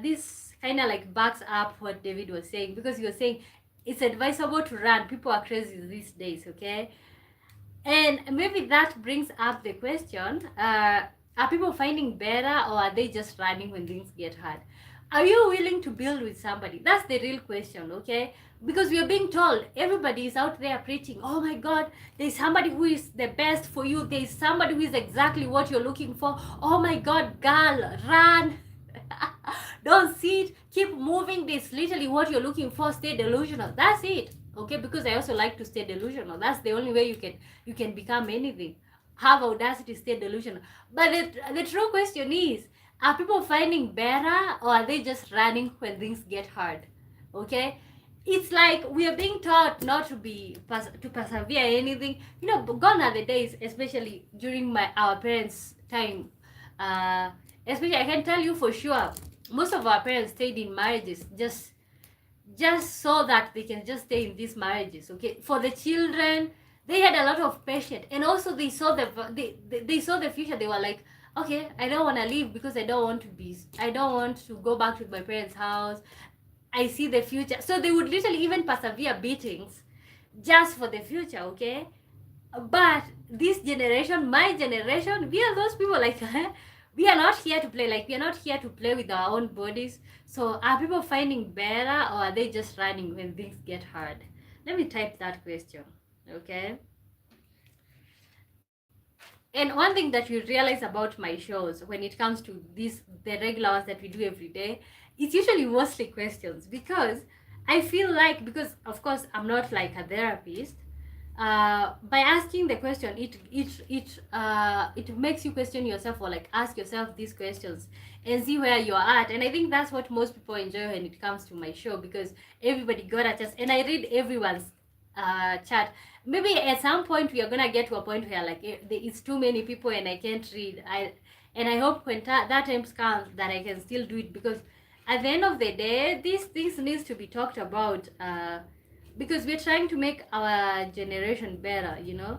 [SPEAKER 1] this kind of like backs up what David was saying, because he was saying it's advisable to run. People are crazy these days. Okay, and maybe that brings up the question, are people finding better, or are they just running when things get hard? Are you willing to build with somebody? That's the real question, okay? Because we are being told, everybody is out there preaching, oh my god, there's somebody who is the best for you, there's somebody who is exactly what you're looking for. Oh my god, girl, run. Don't sit, keep moving. This literally what you're looking for. Stay delusional. That's it. Okay, because I also like to stay delusional. That's the only way you can become anything. Have audacity, stay delusional. But the true question is, are people finding better, or are they just running when things get hard? Okay, it's like we are being taught not to be to persevere anything. You know, gone are the days, especially during our parents' time. Especially, I can tell you for sure, most of our parents stayed in marriages just so that they can just stay in these marriages. Okay, for the children, they had a lot of patience, and also they saw they saw the future. They were like, okay, I don't want to leave because I don't want to go back to my parents' house. I see the future. So they would literally even persevere beatings just for the future. Okay, but this generation, my generation, we are those people like we are not here to play. Like, we are not here to play with our own bodies. So are people finding better, or are they just running when things get hard? Let me type that question. Okay, and one thing that you realize about my shows when it comes to the regular ones that we do every day, it's usually mostly questions, because I feel like, because of course I'm not like a therapist, by asking the question, it makes you question yourself, or like ask yourself these questions and see where you're at. And I think that's what most people enjoy when it comes to my show, because everybody got a chance, and I read everyone's chat. Maybe at some point we are gonna get to a point where like it's too many people and I can't read. I hope when that time comes that I can still do it, because at the end of the day, these things needs to be talked about, because we're trying to make our generation better, you know.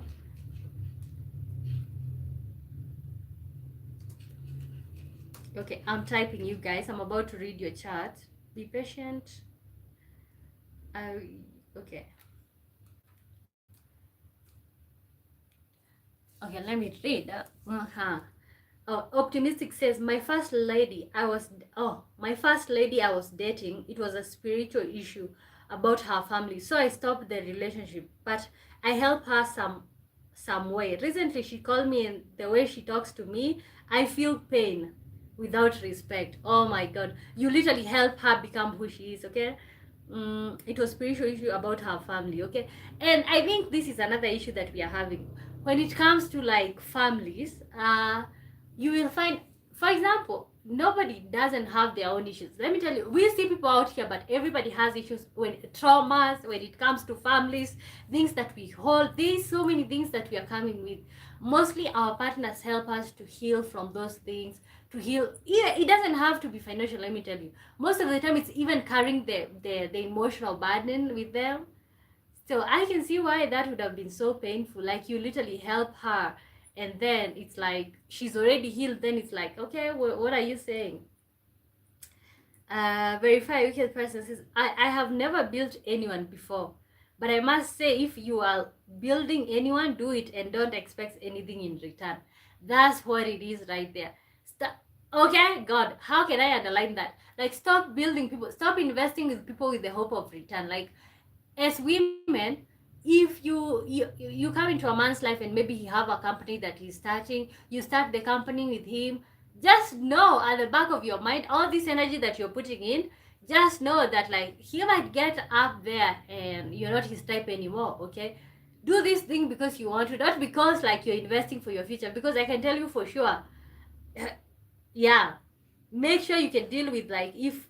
[SPEAKER 1] Okay, I'm typing, you guys. I'm about to read your chat. Be patient. Okay. Okay, let me read. Optimistic says, my first lady I was dating, it was a spiritual issue about her family, so I stopped the relationship, but I help her some way. Recently she called me, and the way she talks to me, I feel pain without respect. Oh my god, you literally help her become who she is. Okay, it was spiritual issue about her family. Okay, and I think this is another issue that we are having when it comes to like families. You will find, for example, nobody doesn't have their own issues. Let me tell you, we see people out here, but everybody has issues, when traumas, when it comes to families, things that we hold. There's so many things that we are coming with. Mostly our partners help us to heal from those things, to heal. Yeah, it doesn't have to be financial, let me tell you. Most of the time it's even carrying the emotional burden with them. So I can see why that would have been so painful. Like, you literally help her, and then it's like she's already healed. Then it's like, okay, what are you saying? Verify wicked person says, I have never built anyone before, but I must say, if you are building anyone, do it and don't expect anything in return. That's what it is right there. Okay, God, how can I underline that? Like, stop building people, stop investing with people with the hope of return. Like, as women, if you come into a man's life and maybe he have a company that he's starting, you start the company with him, just know at the back of your mind, all this energy that you're putting in, just know that like he might get up there and you're not his type anymore. Okay, do this thing because you want to, not because like you're investing for your future, because I can tell you for sure yeah, make sure you can deal with like if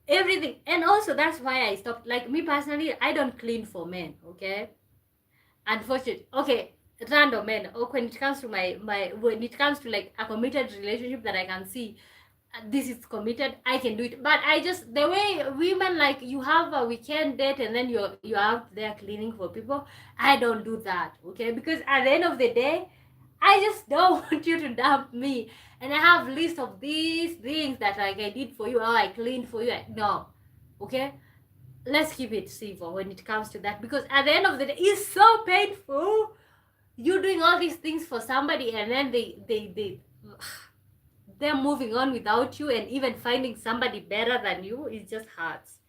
[SPEAKER 1] everything. And also that's why I stopped, like me personally, I don't clean for men. Okay, unfortunately. Okay, random men. Or when it comes to my when it comes to like a committed relationship that I can see this is committed, I can do it. But I just, the way women, like, you have a weekend date and then you're out there cleaning for people, I don't do that. Okay, because at the end of the day, I just don't want you to dump me and I have list of these things that like I did for you, or I cleaned for you. No. Okay, let's keep it simple when it comes to that, because at the end of the day, it's so painful. You doing all these things for somebody and then they're moving on without you, and even finding somebody better than you, it just hurts.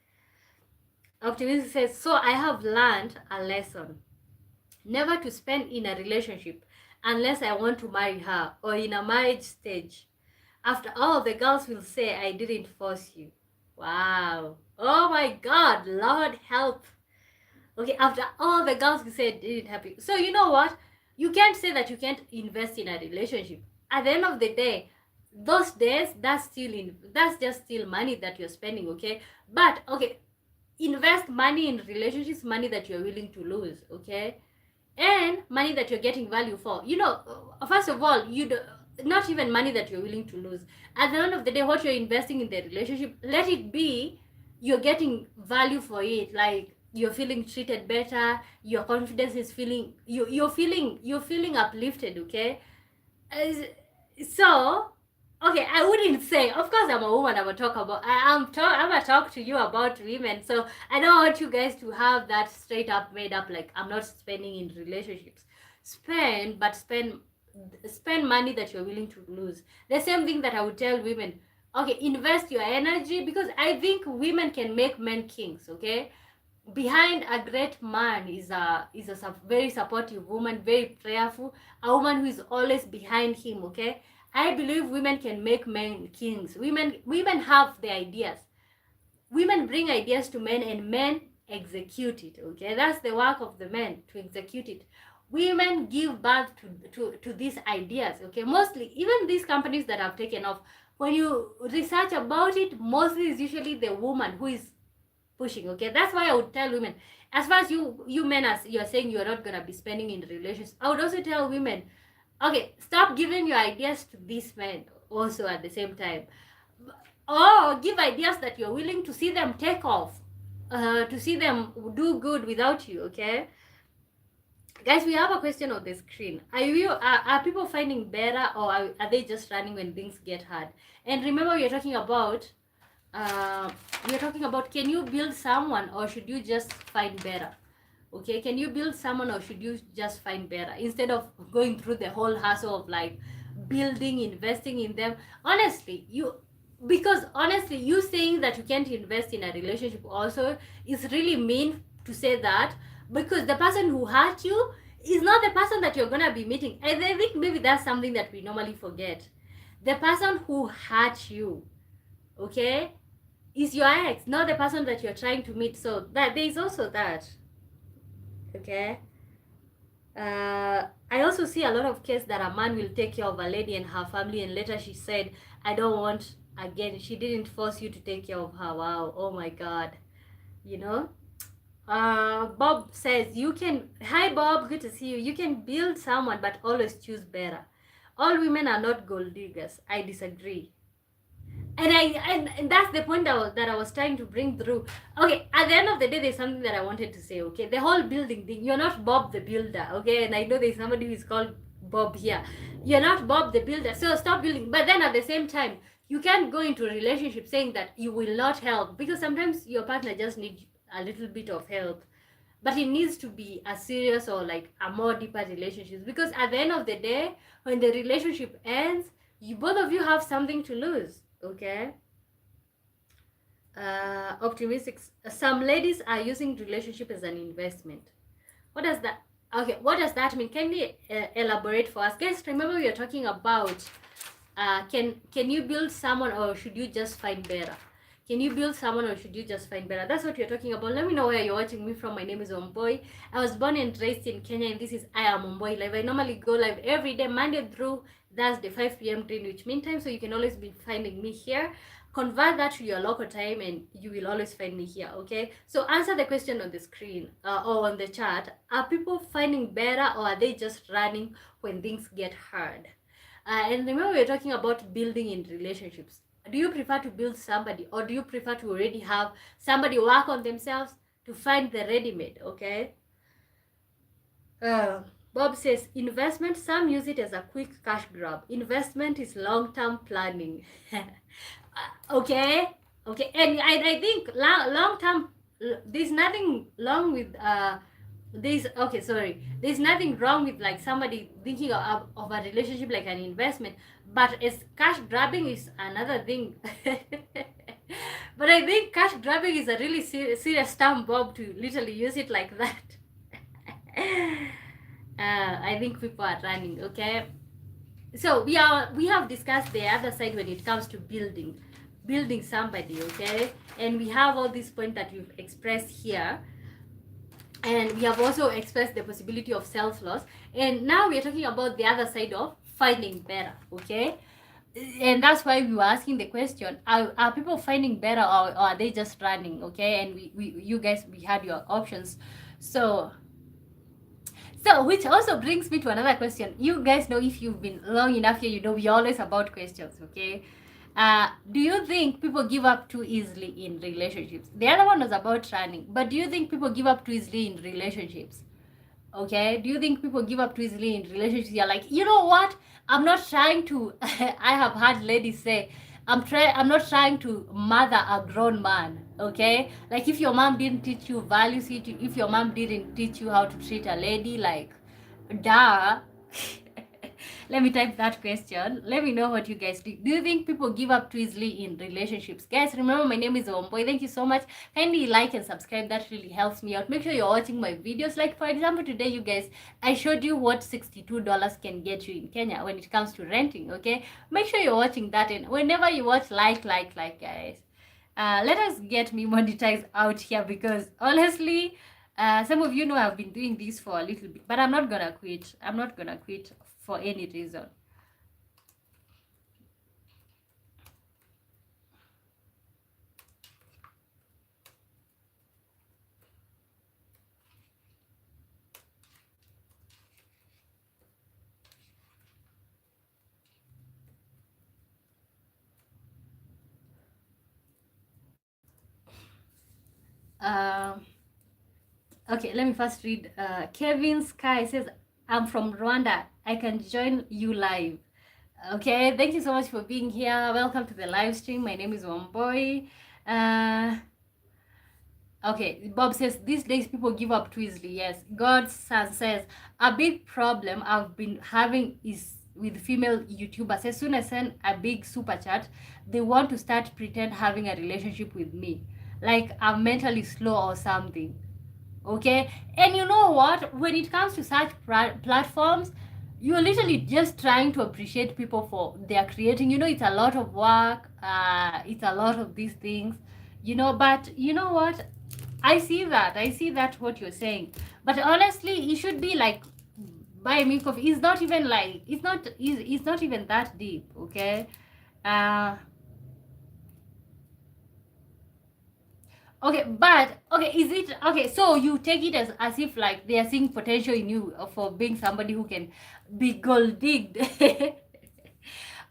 [SPEAKER 1] Optimism says, so I have learned a lesson never to spend in a relationship unless I want to marry her or in a marriage stage. After all, the girls will say I didn't force you. Wow. Oh my God, Lord help. Okay, after all, the girls will say I didn't help you. So you know what? You can't say that you can't invest in a relationship. At the end of the day, those days, that's just still money that you're spending. Okay, but okay, invest money in relationships, money that you're willing to lose. Okay, and money that you're getting value for. You know, first of all, not even money that you're willing to lose. At the end of the day, what you're investing in the relationship, let it be you're getting value for it. Like, you're feeling treated better, your confidence is feeling, you're feeling uplifted. Okay, so okay, I wouldn't say, of course I'm a woman, I'm gonna talk to you about women, so I don't want you guys to have that straight up made up like I'm not spending in relationships. Spend, but spend money that you're willing to lose. The same thing that I would tell women, okay, invest your energy, because I think women can make men kings. Okay, behind a great man is a very supportive woman, very prayerful, a woman who is always behind him. Okay, I believe women can make men kings. Women have the ideas. Women bring ideas to men and men execute it. Okay, that's the work of the men, to execute it. Women give birth to these ideas. Okay, mostly even these companies that have taken off, when you research about it, mostly is usually the woman who is pushing. Okay, that's why I would tell women, as far as you men, as you're saying you're not gonna be spending in relations, I would also tell women, okay, stop giving your ideas to these men also at the same time, or give ideas that you're willing to see them take off, to see them do good without you. Okay, guys, we have a question on the screen. Are people finding better, or are they just running when things get hard? And remember, we're talking about can you build someone, or should you just find better? Okay, can you build someone, or should you just find better, instead of going through the whole hassle of like building, investing in them? Honestly, you saying that you can't invest in a relationship also is really mean to say that, because the person who hurt you is not the person that you're gonna be meeting. And I think maybe that's something that we normally forget. The person who hurt you, okay, is your ex, not the person that you're trying to meet. So that there is also that. Okay. I also see a lot of cases that a man will take care of a lady and her family, and later she said, I don't want again. She didn't force you to take care of her. Wow. Oh my God. You know? Bob says, you can, hi Bob, good to see you. You can build someone, but always choose better. All women are not gold diggers. I disagree. And that's the point that I was trying to bring through. Okay, at the end of the day, there's something that I wanted to say. Okay, the whole building thing, you're not Bob the builder. Okay, and I know there's somebody who's called Bob here. You're not Bob the builder, so stop building. But then at the same time, you can't go into a relationship saying that you will not help, because sometimes your partner just needs a little bit of help, but it needs to be a serious or like a more deeper relationship, because at the end of the day, when the relationship ends, you both of you have something to lose. Okay. Optimistic. Some ladies are using relationship as an investment. What does that? Okay, what does that mean? Can we elaborate for us, guys? Remember, we are talking about can you build someone, or should you just find better? Can you build someone, or should you just find better? That's what we're talking about. Let me know where you're watching me from. My name is Omboy. I was born and raised in Kenya, and this is I Am Omboy Live. I normally go live every day, Monday through Thursday, 5 p.m. Greenwich Mean Time, so you can always be finding me here. Convert that to your local time, and you will always find me here. Okay, so answer the question on the screen or on the chat. Are people finding better, or are they just running when things get hard? And remember, we're talking about building in relationships. Do you prefer to build somebody, or do you prefer to already have somebody work on themselves to find the ready-made? Okay. Bob says, investment, some use it as a quick cash grab. Investment is long-term planning. Okay. Okay. And I think long-term, there's nothing wrong with there's nothing wrong with like somebody thinking of a relationship like an investment, but as cash grabbing is another thing. But I think cash grabbing is a really serious term, Bob, to literally use it like that. I think people are running. Okay, so we have discussed the other side when it comes to building somebody. Okay, and we have all these points that we've expressed here, and we have also expressed the possibility of self-loss, and now we're talking about the other side of finding better. Okay, and that's why we were asking the question, are people finding better, or are they just running? Okay, and you guys, we had your options. So which also brings me to another question. You guys know, if you've been long enough here, you know we're always about questions. Okay, do you think people give up too easily in relationships? The other one was about running, but do you think people give up too easily in relationships? Okay, do you think people give up too easily in relationships? You're like, you know what, I'm not trying to I have had ladies say, I'm not trying to mother a grown man. Okay, like if your mom didn't teach you values, if your mom didn't teach you how to treat a lady, like, duh. Let me type that question. Let me know what you guys do. Do you think people give up too easily in relationships? Guys, remember, my name is Omboy. Thank you so much. Kindly like and subscribe. That really helps me out. Make sure you're watching my videos. Like, for example, today, you guys, I showed you what $62 can get you in Kenya when it comes to renting. Okay, make sure you're watching that, and whenever you watch, like, guys. Let us get me monetized out here, because honestly, some of you know I've been doing this for a little bit, but I'm not gonna quit. I'm not gonna quit for any reason. Okay, let me first read. Kevin Sky says, I'm from Rwanda. I can join you live. Okay, thank you so much for being here. Welcome to the live stream. My name is Omboy. Okay, Bob says, these days people give up too easily. Yes, God's son says, a big problem I've been having is with female YouTubers. As soon as I send a big super chat, they want to start pretend having a relationship with me, like I'm mentally slow or something. Okay, and you know what, when it comes to such platforms, you're literally just trying to appreciate people for their creating. You know, it's a lot of work, it's a lot of these things, you know, but you know what, I see that what you're saying, but honestly it should be like buy me coffee. It's not even like it's not even that deep, okay? uh Okay, but okay, is it okay? So you take it as if like they are seeing potential in you for being somebody who can be gold digged.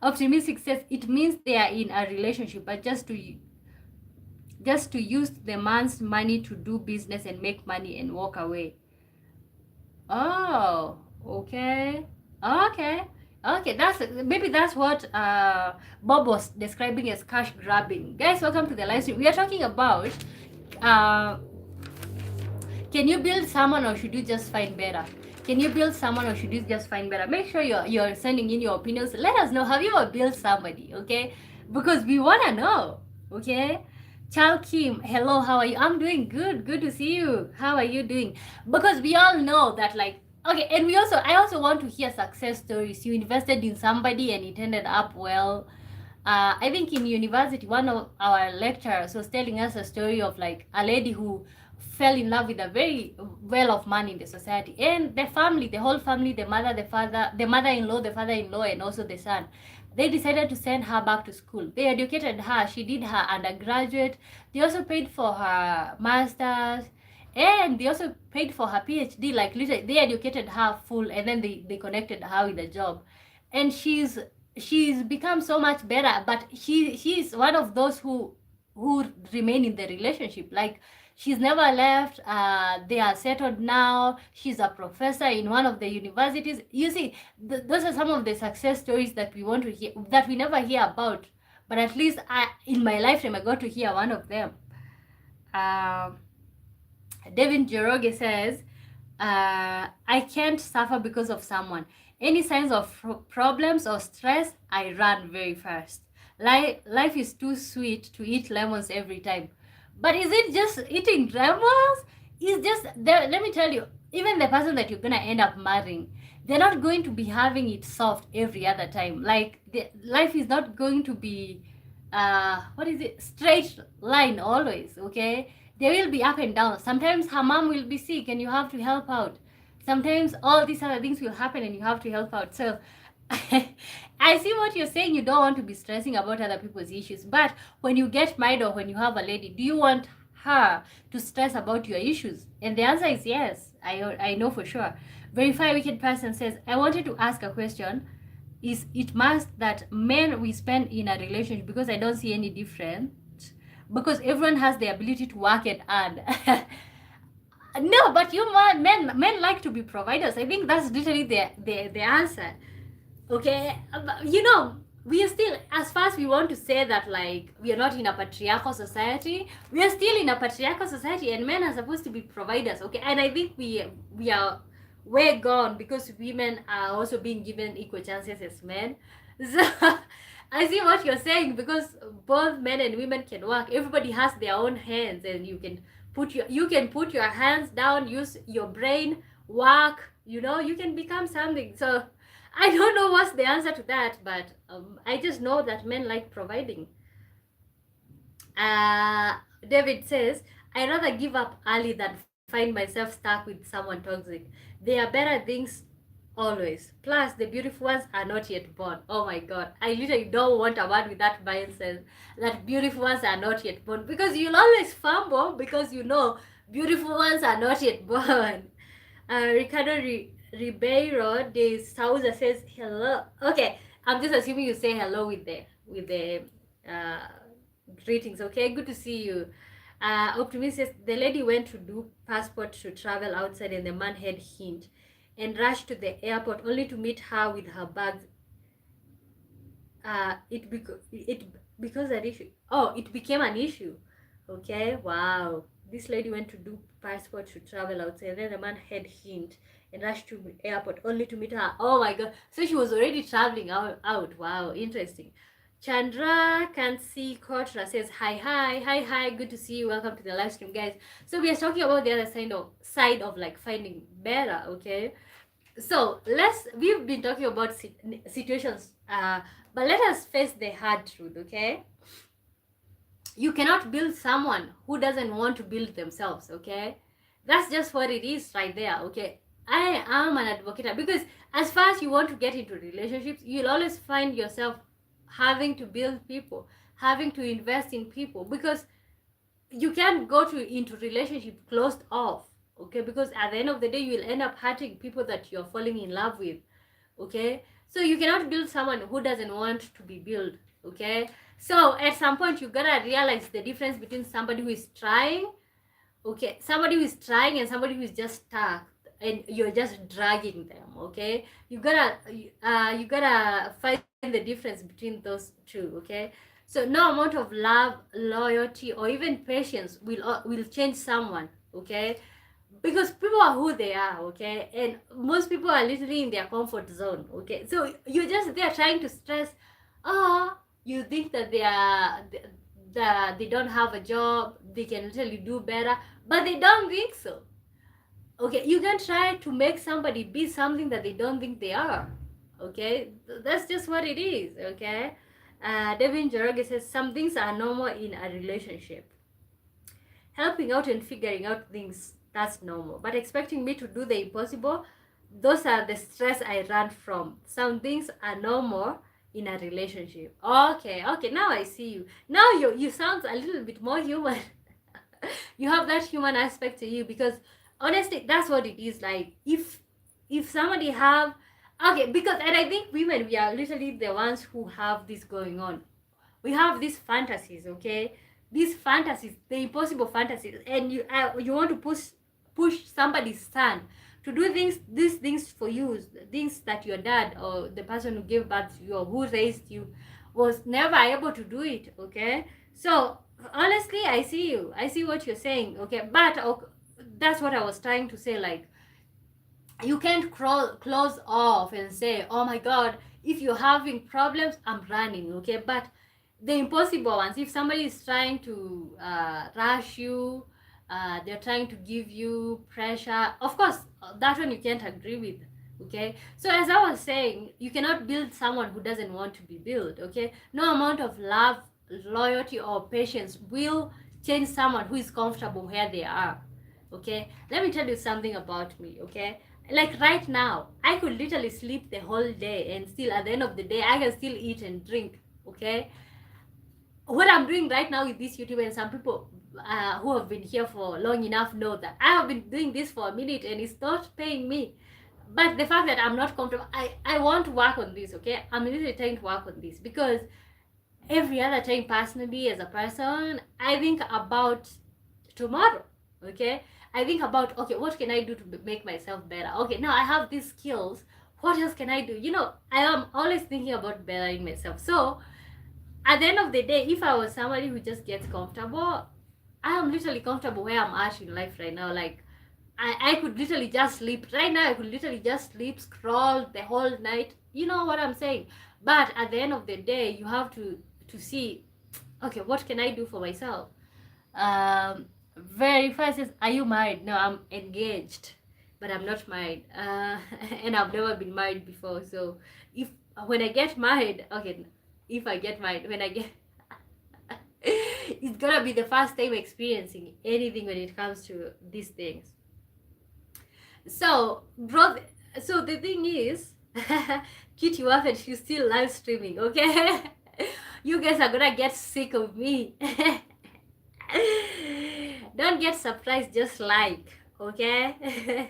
[SPEAKER 1] Optimistic says it means they are in a relationship, but just to use the man's money to do business and make money and walk away. Oh, okay, okay, okay. That's maybe that's what Bob was describing as cash grabbing. Guys, welcome to the live stream. We are talking about uh can you build someone or should you just find better? Can you build someone or should you just find better? Make sure you're sending in your opinions. Let us know. Have you ever built somebody? Okay, because we wanna know. Okay. Chow Kim, hello, how are you? I'm doing good. Good to see you. How are you doing? Because we all know that, like, okay, and I also want to hear success stories. You invested in somebody and it ended up well. I think in university, one of our lecturers was telling us a story of like a lady who fell in love with a very well-off man in the society, and the family, the whole family, the mother, the father, the mother-in-law, the father-in-law, and also the son, they decided to send her back to school. They educated her. She did her undergraduate. They also paid for her master's, and they also paid for her PhD. Like literally, they educated her full, and then they connected her with a job, and she's become so much better. But she's one of those who remain in the relationship. Like she's never left. They are settled now. She's a professor in one of the universities. You see, those are some of the success stories that we want to hear, that we never hear about, but at least in my lifetime I got to hear one of them. Devin Jeroge says, I can't suffer because of someone. Any signs of problems or stress, I run very fast. Life is too sweet to eat lemons every time. But is it just eating lemons? It's just, let me tell you, even the person that you're going to end up marrying, they're not going to be having it soft every other time. Like, life is not going to be, what is it, straight line always, okay? There will be up and down. Sometimes her mom will be sick and you have to help out. Sometimes all these other things will happen and you have to help out. So I see what you're saying. You don't want to be stressing about other people's issues. But when you get married or when you have a lady, do you want her to stress about your issues? And the answer is yes. I know for sure. Verify Wicked Person says, I wanted to ask a question. Is it must that men we spend in a relationship, because I don't see any difference, because everyone has the ability to work and earn. No, but men like to be providers. I think that's literally the answer. Okay, you know, we are still, as far as we want to say that like we are not in a patriarchal society, we are still in a patriarchal society, and men are supposed to be providers. Okay, and I think we are way gone because women are also being given equal chances as men. So I see what you're saying, because both men and women can work. Everybody has their own hands, and you can put your hands down, use your brain, work. You know, you can become something. So I don't know what's the answer to that, but I just know that men like providing. David says, I rather give up early than find myself stuck with someone toxic. There are better things always. Plus, the beautiful ones are not yet born. Oh my god. I literally don't want a man with that mindset that beautiful ones are not yet born, because you'll always fumble because you know beautiful ones are not yet born. Ricardo Ribeiro de Souza says hello. Okay, I'm just assuming you say hello with the uh, greetings. Okay, good to see you. Optimist says the lady went to do passport to travel outside, and the man had hint and rushed to the airport only to meet her with her bags. It because an issue. Oh, it became an issue. Okay, wow. This lady went to do passport to travel outside, and then the man had hint and rushed to the airport only to meet her. Oh my god. So she was already traveling out. Wow, interesting. Chandra Kansi Kotra says, hi, good to see you. Welcome to the live stream, guys. So we are talking about the other side of like finding better, okay? So we've been talking about situations, but let us face the hard truth, okay? You cannot build someone who doesn't want to build themselves, okay? That's just what it is right there, okay? I am an advocate because as far as you want to get into relationships, you'll always find yourself having to build people, having to invest in people, because you can't go into relationship closed off, okay? Because at the end of the day, you will end up hurting people that you're falling in love with, okay? So you cannot build someone who doesn't want to be built, okay? So at some point, you gotta realize the difference between somebody who is trying, okay, somebody who is trying and somebody who is just stuck and you're just dragging them, okay? You gotta find the difference between those two, okay? So no amount of love, loyalty, or even patience will change someone, okay? Because people are who they are, okay? And most people are literally in their comfort zone, okay? So you're just there trying to stress, oh, you think that that they don't have a job, they can literally do better, but they don't think so, okay? You can try to make somebody be something that they don't think they are, okay? That's just what it is, okay? Devin Joroge says some things are normal in a relationship. Helping out and figuring out things, that's normal, but expecting me to do the impossible, those are the stress I run from. Some things are normal in a relationship. Okay, now I see you. Now you sound a little bit more human. You have that human aspect to you, because honestly, that's what it is. Like, if somebody have, okay, because, and I think women, we are literally the ones who have this going on. We have these fantasies, okay? These fantasies, the impossible fantasies, and you want to push somebody's son to do these things for you, things that your dad or the person who gave birth to you or who raised you was never able to do it, okay? So honestly, I see what you're saying, okay? But okay, that's what I was trying to say. Like, you can't close off and say, oh my god, if you're having problems, I'm running, okay? But the impossible ones, if somebody is trying to rush you, they're trying to give you pressure, of course, that one you can't agree with, okay? So as I was saying, you cannot build someone who doesn't want to be built, okay? No amount of love, loyalty, or patience will change someone who is comfortable where they are, okay? Let me tell you something about me, okay? Like right now, I could literally sleep the whole day and still at the end of the day, I can still eat and drink, okay? What I'm doing right now with this YouTube, and some people who have been here for long enough know that I have been doing this for a minute and it's not paying me. But the fact that I'm not comfortable, I want to work on this, okay? I'm literally trying to work on this, because every other time, personally, as a person, I think about tomorrow, okay? I think about, okay, what can I do to make myself better? Okay, now I have these skills, what else can I do? You know, I am always thinking about bettering myself. So at the end of the day, if I was somebody who just gets comfortable, I am literally comfortable where I'm at in life right now. Like, I could literally just sleep right now. I could literally just sleep, scroll the whole night, you know what I'm saying? But at the end of the day, you have to see, okay, what can I do for myself? Verify says, are you married? No, I'm engaged, but I'm not married, and I've never been married before. So if when I get married, okay, if I get married, when I get it's gonna be the first time experiencing anything when it comes to these things. So growth, so the thing is, Kitty Waffet, she's still live streaming, okay? You guys are gonna get sick of me. Don't get surprised, just like, okay?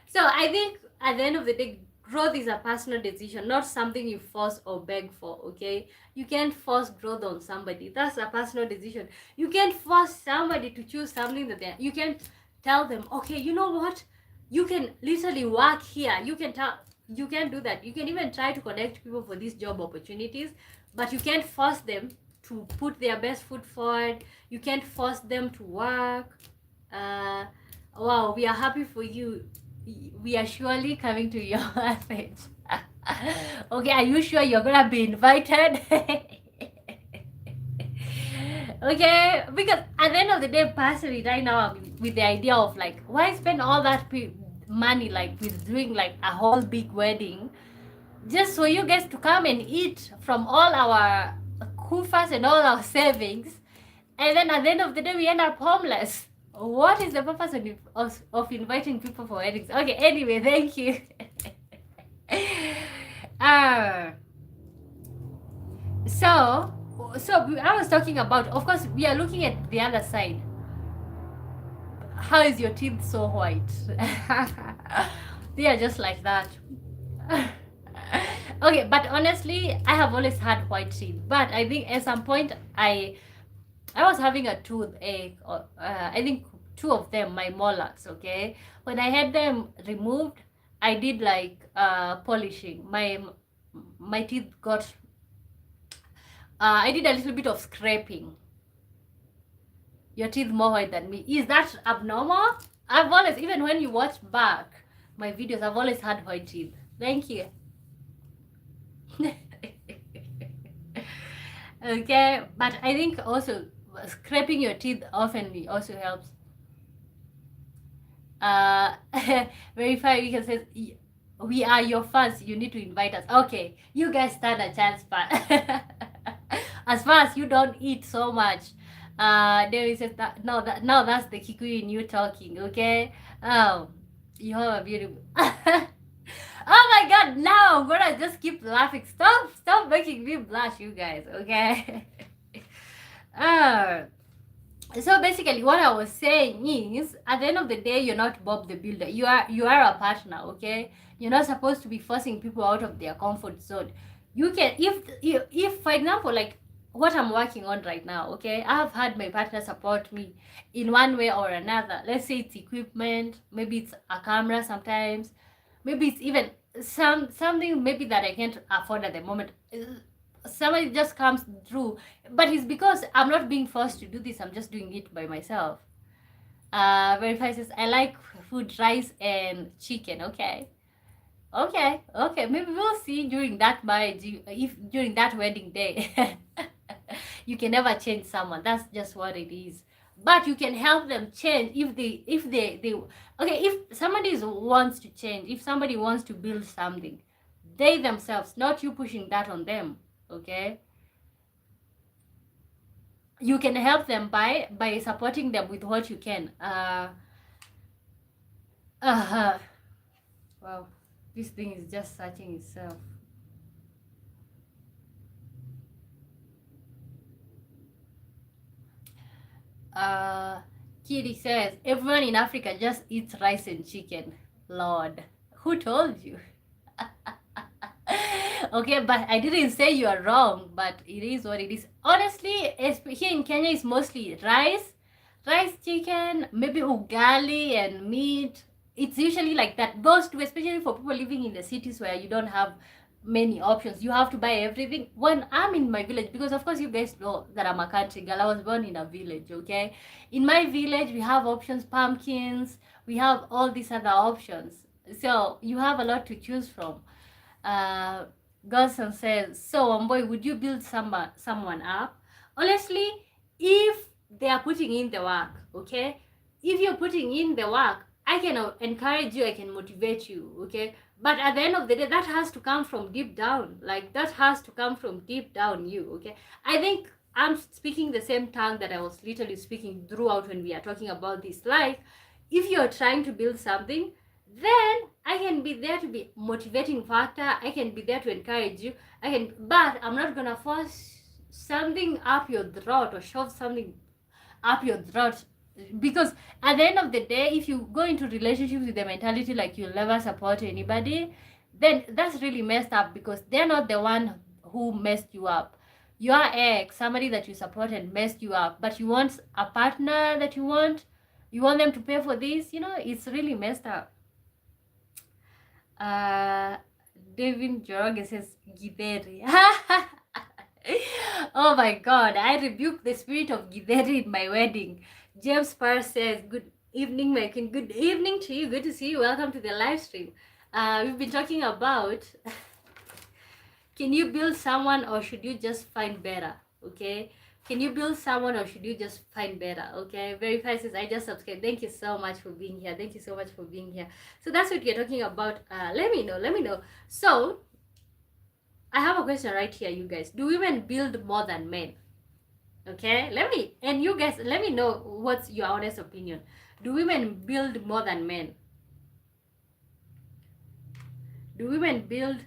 [SPEAKER 1] So I think at the end of the day, growth is a personal decision, not something you force or beg for, okay? You can't force growth on somebody. That's a personal decision. You can't force somebody to choose something that you can't tell them, okay, you know what? You can literally work here. You can do that. You can even try to connect people for these job opportunities, but you can't force them to put their best foot forward. You can't force them to work. Wow, we are happy for you. We are surely coming to your page. Okay, are you sure you're gonna be invited? Okay, because at the end of the day, personally, right now, with the idea of like, why spend all that money, like with doing like a whole big wedding, just for you guys to come and eat from all our kufas and all our savings, and then at the end of the day we end up homeless. What is the purpose of inviting people for weddings? Okay, anyway, thank you. uh, so I was talking about, of course we are looking at the other side. How is your teeth so white? They are just like that. Okay, but honestly, I have always had white teeth, but I think at some point I was having a toothache, I think two of them, my molars. Okay, when I had them removed, I did like polishing. My teeth got I did a little bit of scraping. Your teeth more white than me. Is that abnormal? I've always, even when you watch back my videos, I've always had white teeth. Thank you. Okay, but I think also scraping your teeth often also helps. Verify because says we are your fans, you need to invite us. Okay, you guys stand a chance, but as far as you don't eat so much, there is that now that's the Kikuyu in you talking. Okay, you have a beautiful oh my god, now I'm gonna just keep laughing. Stop making me blush, you guys. Okay. So basically what I was saying is, at the end of the day, you're not Bob the Builder. You are a partner. Okay, you're not supposed to be forcing people out of their comfort zone. You can, if for example, like what I'm working on right now, okay, I have had my partner support me in one way or another. Let's say it's equipment, maybe it's a camera sometimes, maybe it's even something maybe that I can't afford at the moment. Somebody just comes through, but it's because I'm not being forced to do this. I'm just doing it by myself. Verify says I like food, rice and chicken. Okay, maybe we'll see during that marriage, if during that wedding day. You can never change someone, that's just what it is, but you can help them change if they okay, if somebody wants to change, if somebody wants to build something, they themselves, not you pushing that on them. Okay, you can help them by supporting them with what you can. Wow, this thing is just searching itself. Kitty says everyone in Africa just eats rice and chicken. Lord, who told you? Okay, but I didn't say you are wrong, but it is what it is. Honestly, here in Kenya, it's mostly rice, chicken, maybe ugali and meat. It's usually like that. Those two, especially for people living in the cities where you don't have many options, you have to buy everything. When I'm in my village, because of course you guys know that I'm a country girl, I was born in a village. Okay, in my village we have options, pumpkins, we have all these other options, so you have a lot to choose from. Gerson says, so boy, would you build someone up? Honestly, if they are putting in the work, okay, if you're putting in the work, I can encourage you, I can motivate you. Okay, but at the end of the day, that has to come from deep down. Like, that has to come from deep down you. Okay, I think I'm speaking the same tongue that I was literally speaking throughout when we are talking about this. Like, if you're trying to build something, then I can be there to be motivating factor. I can be there to encourage you. But I'm not gonna force something up your throat or shove something up your throat, because at the end of the day, if you go into relationships with the mentality like you'll never support anybody, then that's really messed up, because they're not the one who messed you up. Your ex, somebody that you supported, messed you up, but you want a partner that you want them to pay for this. It's really messed up. David Joroge says Githeri. Oh my god, I rebuke the spirit of Githeri in my wedding. James Parr says, good evening, Megan. Good evening to you. Good to see you. Welcome to the live stream. We've been talking about can you build someone or should you just find better? Okay, Can you build someone or should you just find better? Okay, Verify says I just subscribed. Thank you so much for being here. Thank you so much for being here. So that's what we're talking about. Let me know. So I have a question right here, you guys. Do women build more than men? Okay, and you guys, let me know what's your honest opinion. Do women build more than men? Do women build?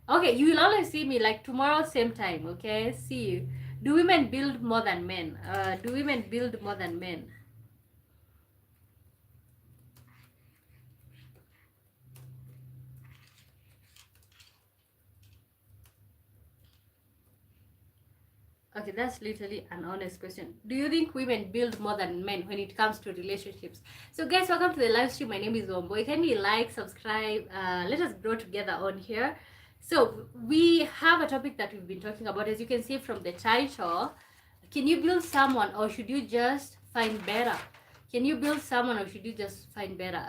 [SPEAKER 1] Okay, you will always see me like tomorrow same time. Okay, see you. Do women build more than men? Do women build more than men? Okay, that's literally an honest question. Do you think women build more than men when it comes to relationships? So guys, welcome to the live stream. My name is Omboy. Can you like, subscribe? Let us grow together on here. So we have a topic that we've been talking about. As you can see from the title, can you build someone or should you just find better? Can you build someone or should you just find better?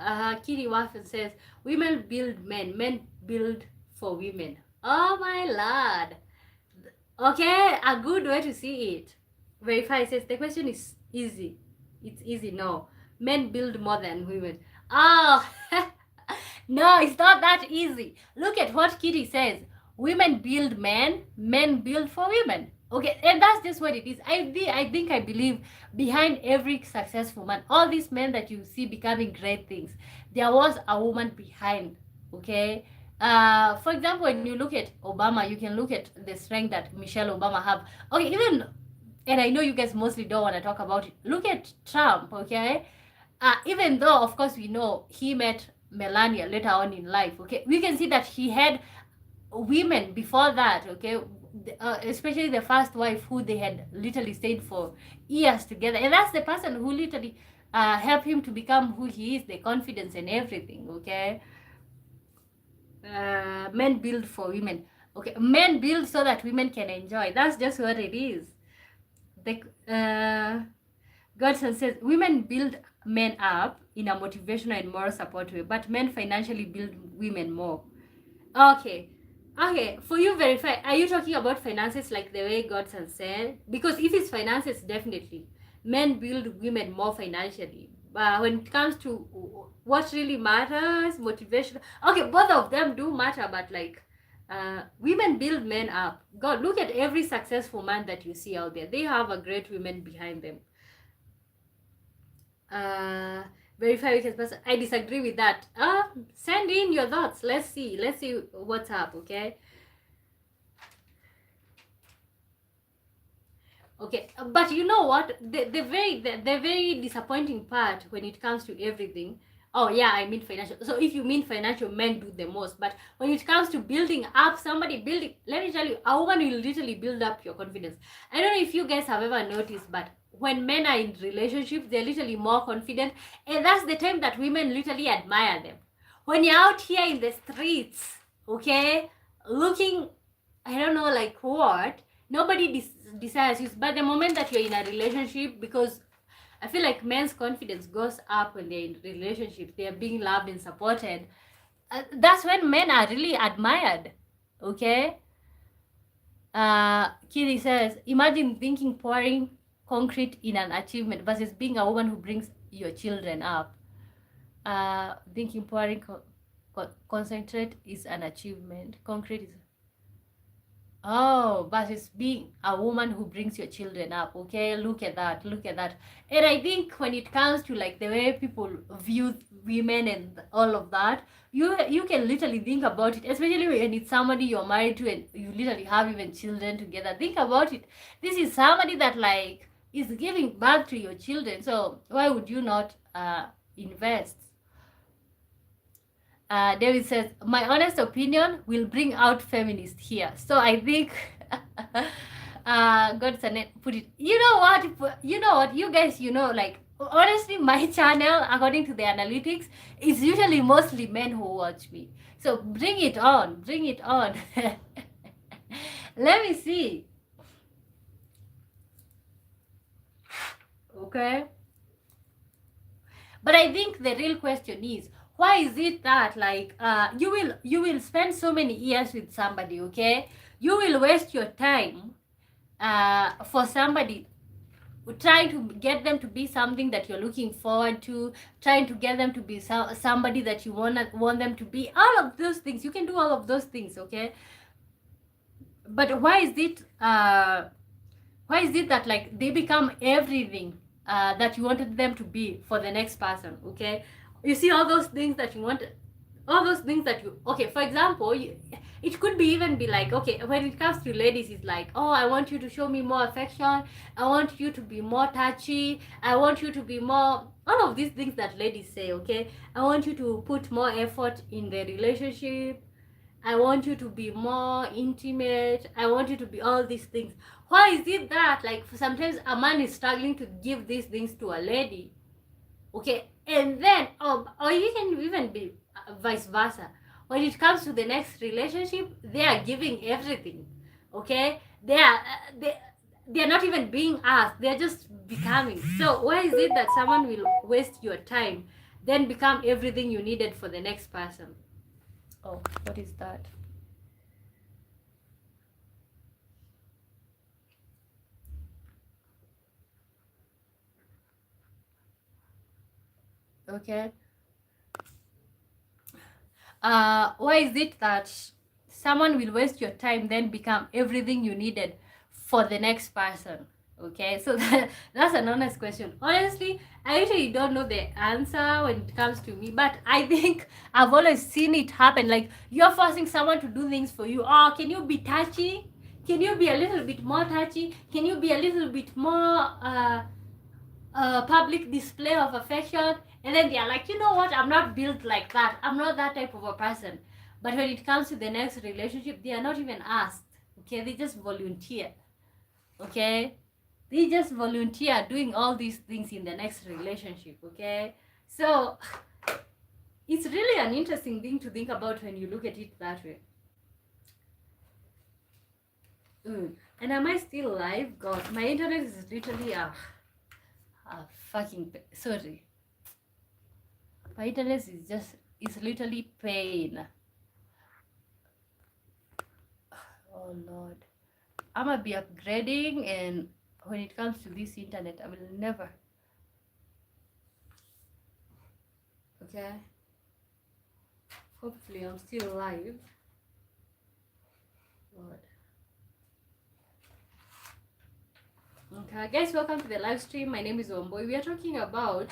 [SPEAKER 1] Kitty Waffen says, women build men, men build for women. Oh my lord. Okay, a good way to see it. Verify says the question is easy. It's easy. No, men build more than women. Oh, no, it's not that easy. Look at what Kitty says. Women build men, men build for women. Okay, and that's just what it is. I believe behind every successful man, all these men that you see becoming great things, there was a woman behind. Okay, for example, when you look at Obama, you can look at the strength that Michelle Obama have. Okay, even, and I know you guys mostly don't want to talk about it. Look at Trump, okay? Even though, of course, we know he met Melania later on in life, okay? We can see that he had women before that, okay? Especially the first wife who they had literally stayed for years together. And that's the person who literally helped him to become who he is, the confidence and everything, okay? Men build for women. Okay, men build so that women can enjoy. That's just what it is. Godson says women build men up in a motivational and moral support way, but men financially build women more. Okay, for you, Verify, are you talking about finances like the way Godson said? Because if it's finances, definitely men build women more financially. When it comes to what really matters, motivation, okay, both of them do matter, but like women build men up. God, look at every successful man that you see out there. They have a great women behind them. Verify weakness person. I disagree with that. Send in your thoughts. Let's see what's up. Okay, but you know what, the very disappointing part when it comes to everything, oh yeah, I mean financial. So if you mean financial, men do the most, but when it comes to building up somebody, let me tell you, a woman will literally build up your confidence. I don't know if you guys have ever noticed, but when men are in relationships, they're literally more confident, and that's the time that women literally admire them. When you're out here in the streets, okay, looking, I don't know, like what, nobody desires you, but the moment that you're in a relationship, because I feel like men's confidence goes up when they're in relationships, they're being loved and supported, that's when men are really admired. Okay, Kitty says, imagine thinking pouring concrete in an achievement versus being a woman who brings your children up. Thinking pouring concentrate is an achievement, concrete is, oh, versus being a woman who brings your children up. Okay, look at that. And I think when it comes to like the way people view women and all of that, you can literally think about it, especially when it's somebody you're married to and you literally have even children together. Think about it. This is somebody that like is giving birth to your children, so why would you not invest? David says, my honest opinion will bring out feminists here. So I think Godson put it, you know what, you guys, like, honestly, my channel, according to the analytics, is usually mostly men who watch me. So bring it on. Let me see. Okay, but I think the real question is, why is it that like you will spend so many years with somebody, okay, you will waste your time for somebody, trying to get them to be something that you're looking forward to, trying to get them to be somebody that you want them to be, all of those things. You can do all of those things, okay? But why is it that like they become everything that you wanted them to be for the next person, okay? You see all those things that you want, all those things that you, okay, for example, it could be even be like, okay, when it comes to ladies, it's like, oh, I want you to show me more affection, I want you to be more touchy, I want you to be more, all of these things that ladies say, okay? I want you to put more effort in the relationship, I want you to be more intimate, I want you to be all these things. Why is it that like sometimes a man is struggling to give these things to a lady, okay? And then or you can even be vice versa. When it comes to the next relationship, they are giving everything, okay? They are not even being asked, they are just becoming. So why is it that someone will waste your time, then become everything you needed for the next person? Oh, what is that? Okay. Why is it that someone will waste your time, then become everything you needed for the next person? Okay, so that's an honest question. Honestly, I usually don't know the answer when it comes to me, but I think I've always seen it happen. Like, you're forcing someone to do things for you. Oh, can you be touchy? Can you be a little bit more touchy? Can you be a little bit more public display of affection? And then they're like, you know what, I'm not built like that, I'm not that type of a person. But when it comes to the next relationship, they are not even asked, okay? They just volunteer, okay? They just volunteer doing all these things in the next relationship, okay? So it's really an interesting thing to think about when you look at it that way. And am I still live? God, my internet is literally fucking sorry, my internet is just, it's literally pain. Oh Lord, I'm gonna be upgrading, and when it comes to this internet, I will never. Okay, hopefully I'm still live. Lord. Okay, guys, welcome to the live stream. My name is Omboy. We are talking about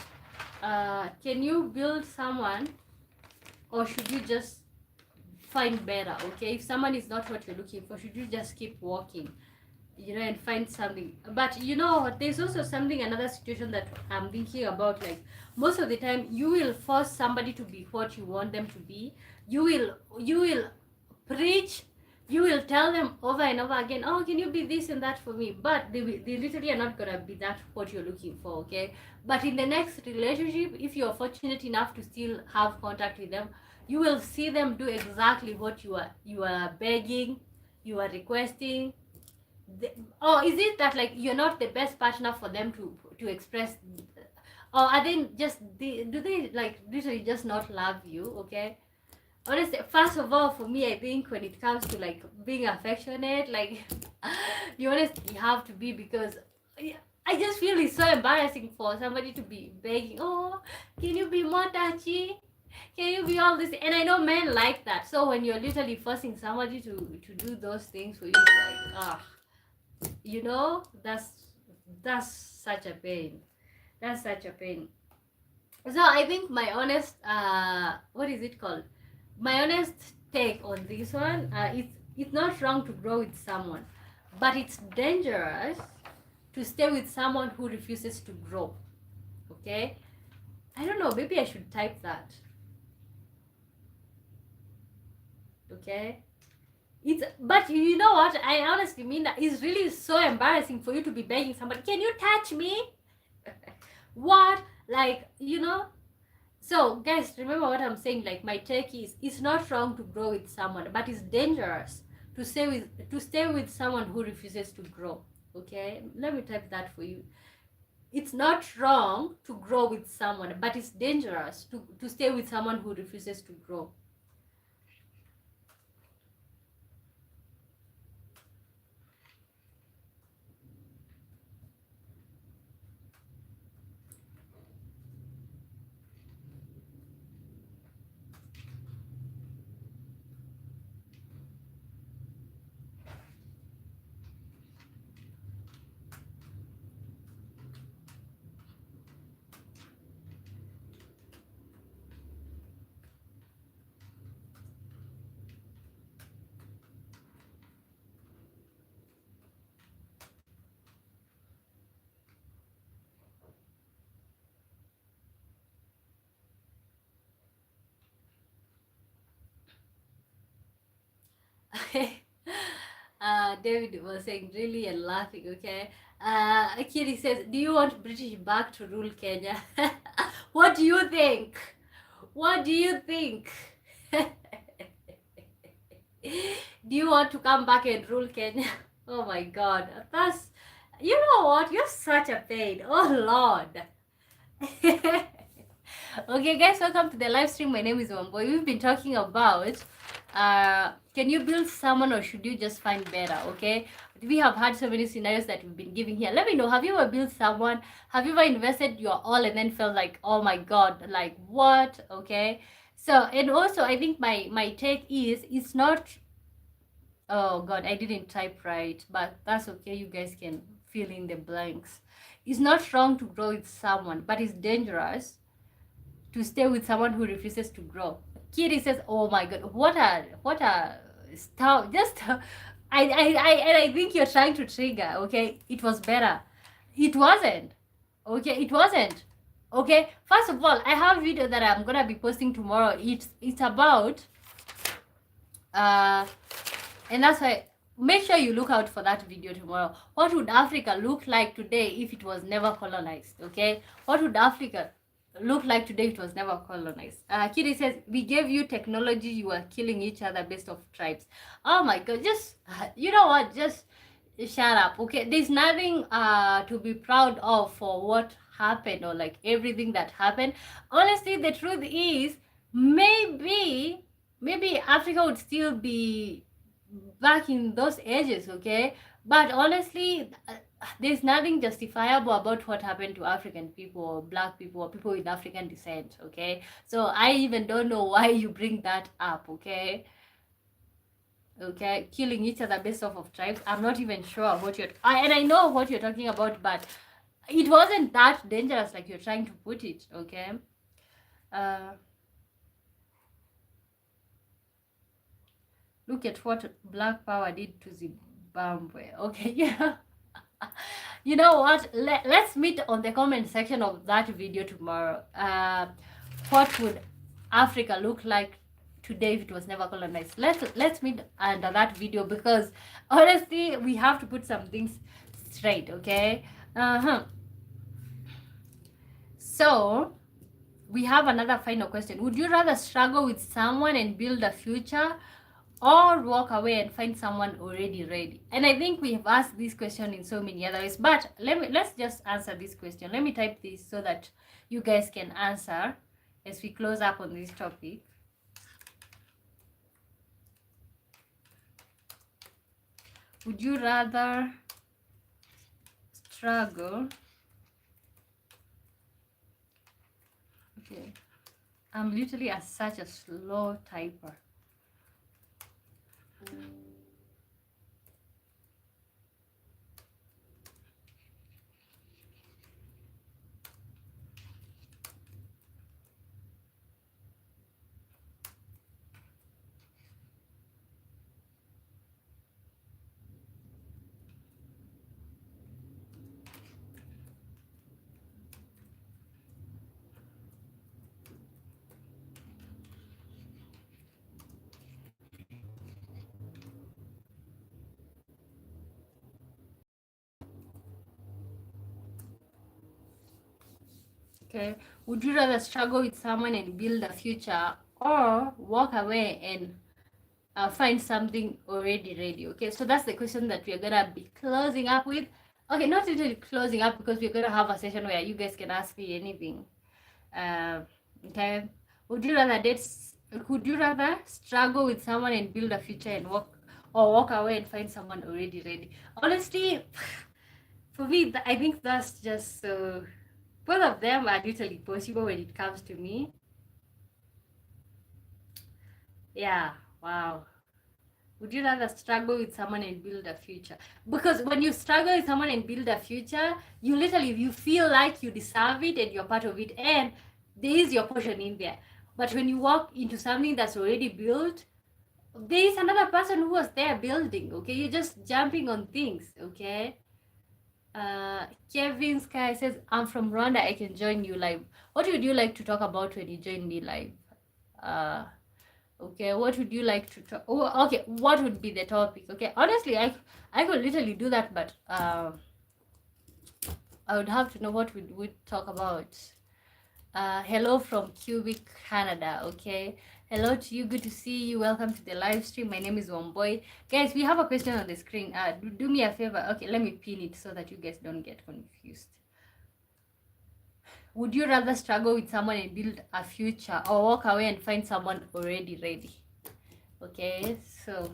[SPEAKER 1] can you build someone, or should you just find better? Okay, if someone is not what you're looking for, should you just keep walking, you know, and find something? But you know, there's also something, another situation that I'm thinking about. Like, most of the time you will force somebody to be what you want them to be. You will preach, you will tell them over and over again, oh, can you be this and that for me? But they literally are not gonna be that what you're looking for, okay? But in the next relationship, if you're fortunate enough to still have contact with them, you will see them do exactly what you are begging, you are requesting. Or is it that like you're not the best partner for them to express, or are they just do they like literally just not love you? Okay, honestly, first of all, for me, I think when it comes to like being affectionate, like you honestly have to be, because I just feel it's so embarrassing for somebody to be begging, oh, can you be more touchy, can you be all this? And I know men like that. So when you're literally forcing somebody to do those things for you, it's like, you know, that's such a pain, that's such a pain. So I think my honest what is it called, my honest take on this one, it's not wrong to grow with someone, but it's dangerous to stay with someone who refuses to grow, okay? I don't know, maybe I should type that, okay? It's, but you know what, I honestly mean that it's really so embarrassing for you to be begging somebody, can you touch me? What, like, you know? So guys, remember what I'm saying. Like, my take is, it's not wrong to grow with someone, but it's dangerous to stay with someone who refuses to grow, okay? Let me type that for you. It's not wrong to grow with someone, but it's dangerous to stay with someone who refuses to grow. David was saying really and laughing, okay? Kiri says, do you want British back to rule Kenya? What do you think? What do you think? Do you want to come back and rule Kenya? Oh my god. That's, you know what? You're such a pain. Oh lord. Okay, guys, welcome to the live stream. My name is Wamboy. We've been talking about can you build someone or should you just find better? Okay, we have had so many scenarios that we've been giving here. Let me know, have you ever built someone? Have you ever invested your all and then felt like, oh my god, like what? Okay, so, and also I think my take is, it's not, oh god, I didn't type right, but that's okay, you guys can fill in the blanks. It's not wrong to grow with someone, but it's dangerous to stay with someone who refuses to grow. Kiri says, "Oh my God, what a stuff!" Just, I think you're trying to trigger. Okay, it was better. It wasn't. Okay, it wasn't. Okay, first of all, I have a video that I'm gonna be posting tomorrow. It's about and that's why, make sure you look out for that video tomorrow. What would Africa look like today if it was never colonized? Okay, what would Africa look like today if it was never colonized? Kitty says, we gave you technology, you are killing each other based off tribes. Oh my god, just you know what, just shut up. Okay, there's nothing to be proud of for what happened, or like everything that happened. Honestly, the truth is, maybe Africa would still be back in those ages, okay? But honestly, there's nothing justifiable about what happened to African people, or black people, or people with African descent, okay? So I even don't know why you bring that up, okay? Okay, killing each other based off of tribes. I'm not even sure what you're, and I know what you're talking about, but it wasn't that dangerous like you're trying to put it, okay? Look at what Black Power did to Zimbabwe. Okay, yeah. You know what? Let's meet on the comment section of that video tomorrow. What would Africa look like today if it was never colonized? Let's meet under that video, because honestly, we have to put some things straight. Okay. So we have another final question. Would you rather struggle with someone and build a future, or walk away and find someone already ready? And I think we have asked this question in so many other ways, but let's just answer this question. Let me type this so that you guys can answer as we close up on this topic. Would you rather struggle? Okay, I'm literally such a slow typer. Okay, would you rather struggle with someone and build a future, or walk away and find something already ready? Okay, so that's the question that we're gonna be closing up with. Okay, not really closing up, because we're gonna have a session where you guys can ask me anything. Okay, would you rather struggle with someone and build a future, and walk away and find someone already ready? Honestly, for me, I think that's just so. Both of them are literally possible when it comes to me. Yeah, wow. Would you rather struggle with someone and build a future? Because when you struggle with someone and build a future, you feel like you deserve it and you're part of it, and there is your portion in there. But when you walk into something that's already built, there is another person who was there building, okay? You're just jumping on things, okay? Kevin Sky says, I'm from Rwanda, I can join you live. What would you like to talk about when you join me live? Okay, what would you like to talk? Oh, okay, what would be the topic? Okay, honestly, I could literally do that, but I would have to know what we talk about. Hello from Cubic, Canada. Okay, hello to you. Good to see you. Welcome to the live stream. My name is Womboy. Guys, we have a question on the screen. Do me a favor. Okay, let me pin it so that you guys don't get confused. Would you rather struggle with someone and build a future, or walk away and find someone already ready? Okay, so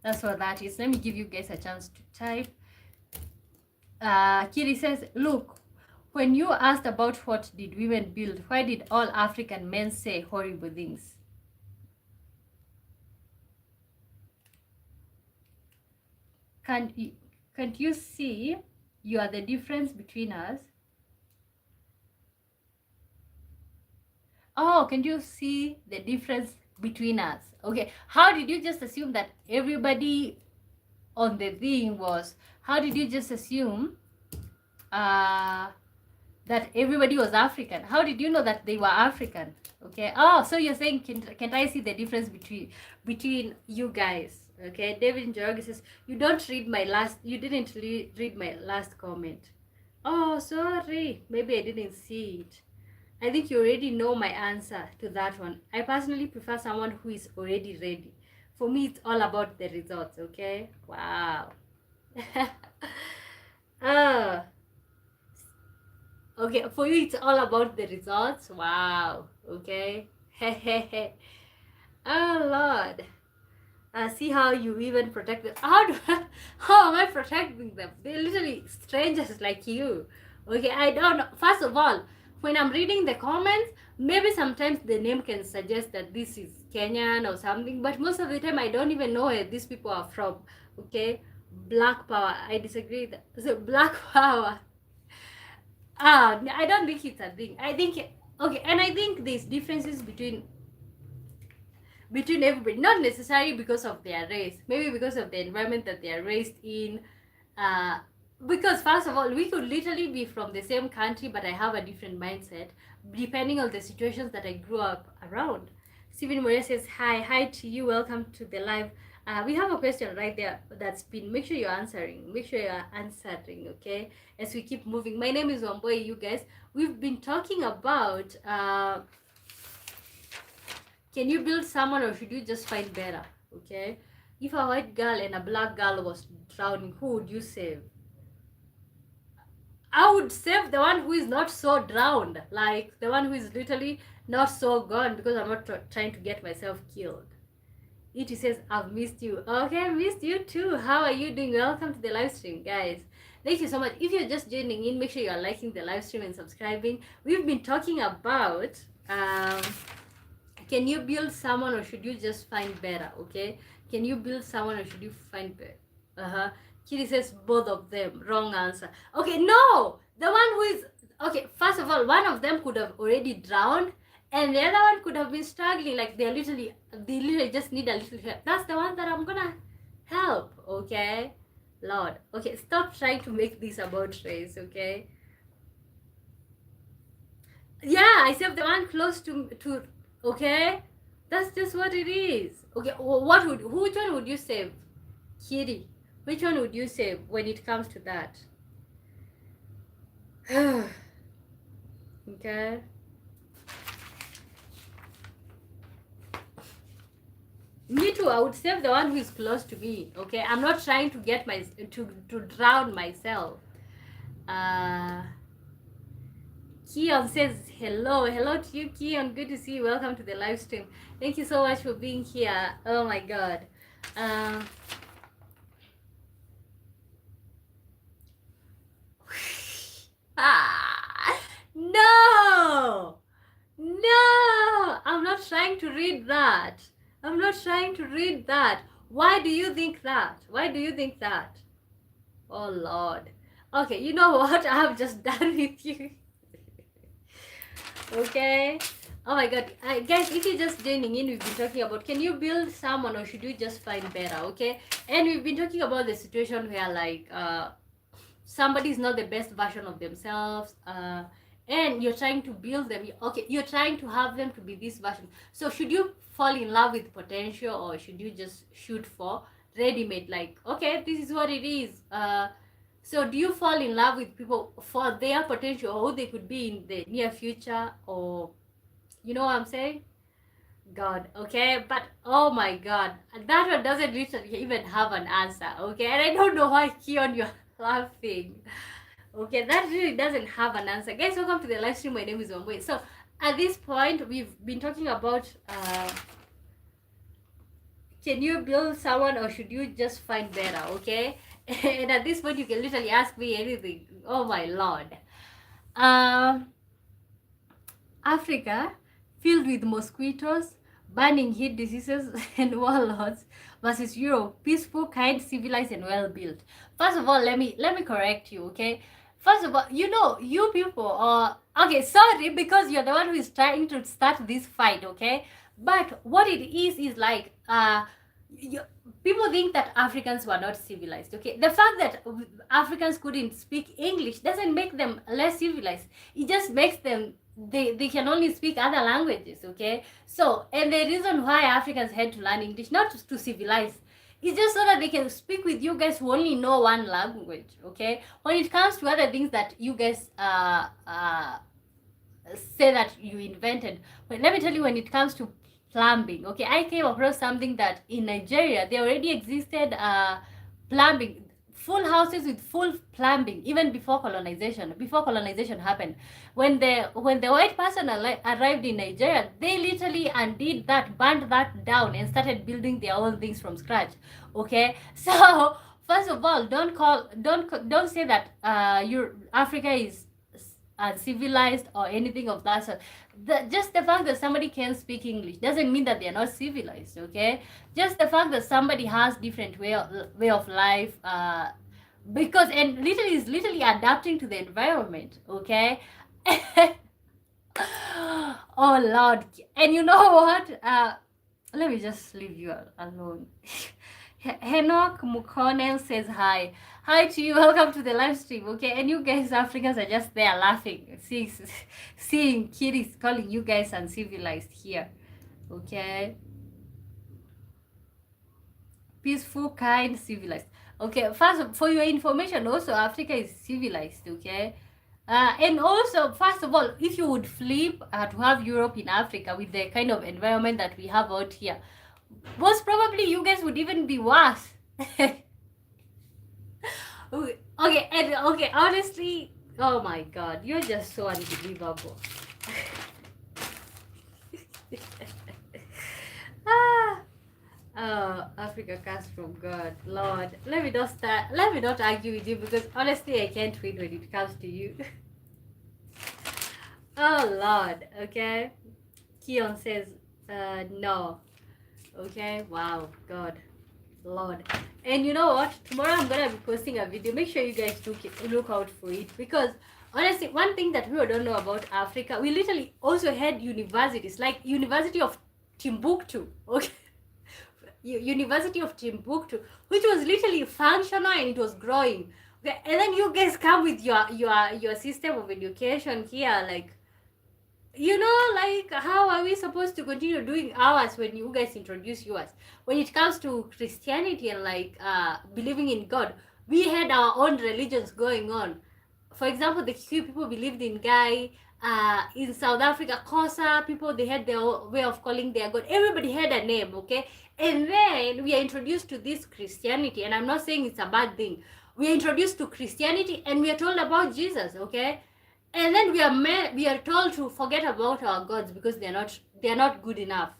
[SPEAKER 1] that's what that is. Let me give you guys a chance to type. Kiri says, look, when you asked about what did women build, why did all African men say horrible things? Can't you see you are the difference between us? Oh, can you see the difference between us? Okay, how did you just assume that everybody on the thing was, how did you just assume that everybody was African? How did you know that they were African? Okay, oh, so you're saying, can't I see the difference between you guys? Okay, David Njoroge says, you didn't read my last comment. Oh, sorry, maybe I didn't see it. I think you already know my answer to that one. I personally prefer someone who is already ready. For me, it's all about the results, okay? Wow. Oh, okay, for you, it's all about the results. Wow, okay. Oh, Lord. See how you even protect them. How am I protecting them? They're literally strangers like you. Okay, I don't know. First of all, when I'm reading the comments, maybe sometimes the name can suggest that this is Kenyan or something, but most of the time I don't even know where these people are from. Okay, Black Power. I disagree. So Black Power. I don't think it's a thing. I think okay, and I think there's differences between everybody, not necessarily because of their race, maybe because of the environment that they are raised in. uh because first of all, we could literally be from the same country, but I have a different mindset depending on the situations that I grew up around. Stephen Moria says, hi to you, welcome to the live. We have a question right there that's been, make sure you're answering, okay, as we keep moving. My name is Wamboy, you guys. We've been talking about can you build someone or should you just find better? Okay. If a white girl and a black girl was drowning, who would you save? I would save the one who is not so drowned, like the one who is literally not so gone, because I'm not trying to get myself killed. It says, I've missed you. Okay, I missed you too. How are you doing? Welcome to the live stream, guys. Thank you so much. If you're just joining in, make sure you're liking the live stream and subscribing. We've been talking about can you build someone or should you just find better? Okay, can you build someone or should you find better? Kitty says both of them. Wrong answer. Okay, no, the one who is okay, first of all, one of them could have already drowned and the other one could have been struggling, like they literally just need a little help. That's the one that I'm gonna help. Okay, Lord. Okay, stop trying to make this about race. Okay, yeah, I saved the one close to okay, that's just what it is. Okay, which one would you save? Kitty, which one would you save when it comes to that? Okay, me too. I would save the one who is close to me. Okay, I'm not trying to get to drown myself. Keon says hello to you, Keon. Good to see you. Welcome to the live stream. Thank you so much for being here. Oh my god. No, I'm not trying to read that. Why do you think that? Oh Lord. Okay, you know what? I have just done with you. Okay, oh my god, guys, if you're just joining in, we've been talking about can you build someone or should you just find better? Okay, and we've been talking about the situation where like somebody is not the best version of themselves, and you're trying to build them. Okay, you're trying to have them to be this version. So should you fall in love with potential, or should you just shoot for ready-made, like, okay, this is what it is? So do you fall in love with people for their potential, or who they could be in the near future, or you know what I'm saying? God, okay, but oh my God, that one doesn't literally even have an answer, okay, and I don't know why, Keon, you're laughing. Okay, that really doesn't have an answer. Guys, welcome to the live stream. My name is Wambui. So at this point, we've been talking about can you build someone, or should you just find better, okay? And at this point, you can literally ask me anything. Oh my Lord. Africa, filled with mosquitoes, burning heat diseases, and warlords, versus Europe, peaceful, kind, civilized, and well built. First of all, let me correct you, okay? First of all, you know, you people are okay. Sorry, because you're the one who is trying to start this fight, okay? But what it is like people think that Africans were not civilized, okay? The fact that Africans couldn't speak English doesn't make them less civilized. It just makes them they can only speak other languages, okay? So, and the reason why Africans had to learn English, not to civilize, it's just so that they can speak with you guys who only know one language, okay? When it comes to other things that you guys say that you invented, but let me tell you, when it comes to plumbing, okay, I came across something that in Nigeria there already existed plumbing, full houses with full plumbing, even before colonization happened. When the white person arrived in Nigeria, they literally undid that, burned that down, and started building their own things from scratch, okay? So first of all, don't say that Africa is civilized or anything of that sort. Just the fact that somebody can speak English doesn't mean that they are not civilized, okay? Just the fact that somebody has different way of life, because, and literally is literally adapting to the environment, okay? Oh Lord. And you know what? Let me just leave you alone. Henok Mukonen says hi. Hi to you. Welcome to the live stream, okay? And you guys, Africans, are just there laughing, seeing kiddies calling you guys uncivilized here, okay? Peaceful, kind, civilized. Okay, first, for your information, also, Africa is civilized, okay? And also, first of all, if you would flip to have Europe in Africa with the kind of environment that we have out here, most probably you guys would even be worse. Okay, and okay, honestly, oh my God, you're just so unbelievable. Oh, Africa comes from God, Lord. Let me not argue with you, because honestly I can't win when it comes to you. Oh Lord, okay. Keon says no. Okay, wow, God, Lord. And you know what, tomorrow I'm gonna be posting a video. Make sure you guys look out for it, because honestly, one thing that people don't know about Africa, we literally also had universities, like University of Timbuktu, okay? University of Timbuktu, which was literally functional and it was growing. Okay? And then you guys come with your system of education here, like, you know, like, how are we supposed to continue doing ours when you guys introduce yours? When it comes to Christianity and like believing in God, we had our own religions going on. For example, the Kikuyu people believed in Guy. In South Africa, Xhosa people, they had their way of calling their God. Everybody had a name, okay? And then we are introduced to this Christianity, and I'm not saying it's a bad thing. We are introduced to Christianity, and we are told about Jesus, okay? And then we are told to forget about our gods, because they are not good enough.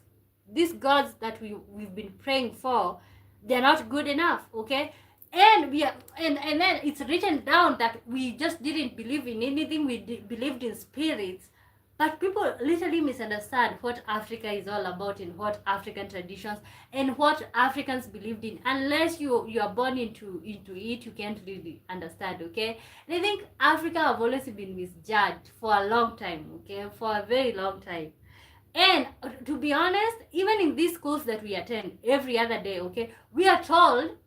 [SPEAKER 1] These gods that we've been praying for, they are not good enough, okay? And we are, and then it's written down that we just didn't believe in anything. We believed in spirits. But people literally misunderstand what Africa is all about, and what African traditions and what Africans believed in. Unless you are born into it, you can't really understand, okay? And I think Africa have always been misjudged for a long time, okay? For a very long time. And to be honest, even in these schools that we attend every other day, okay, we are told,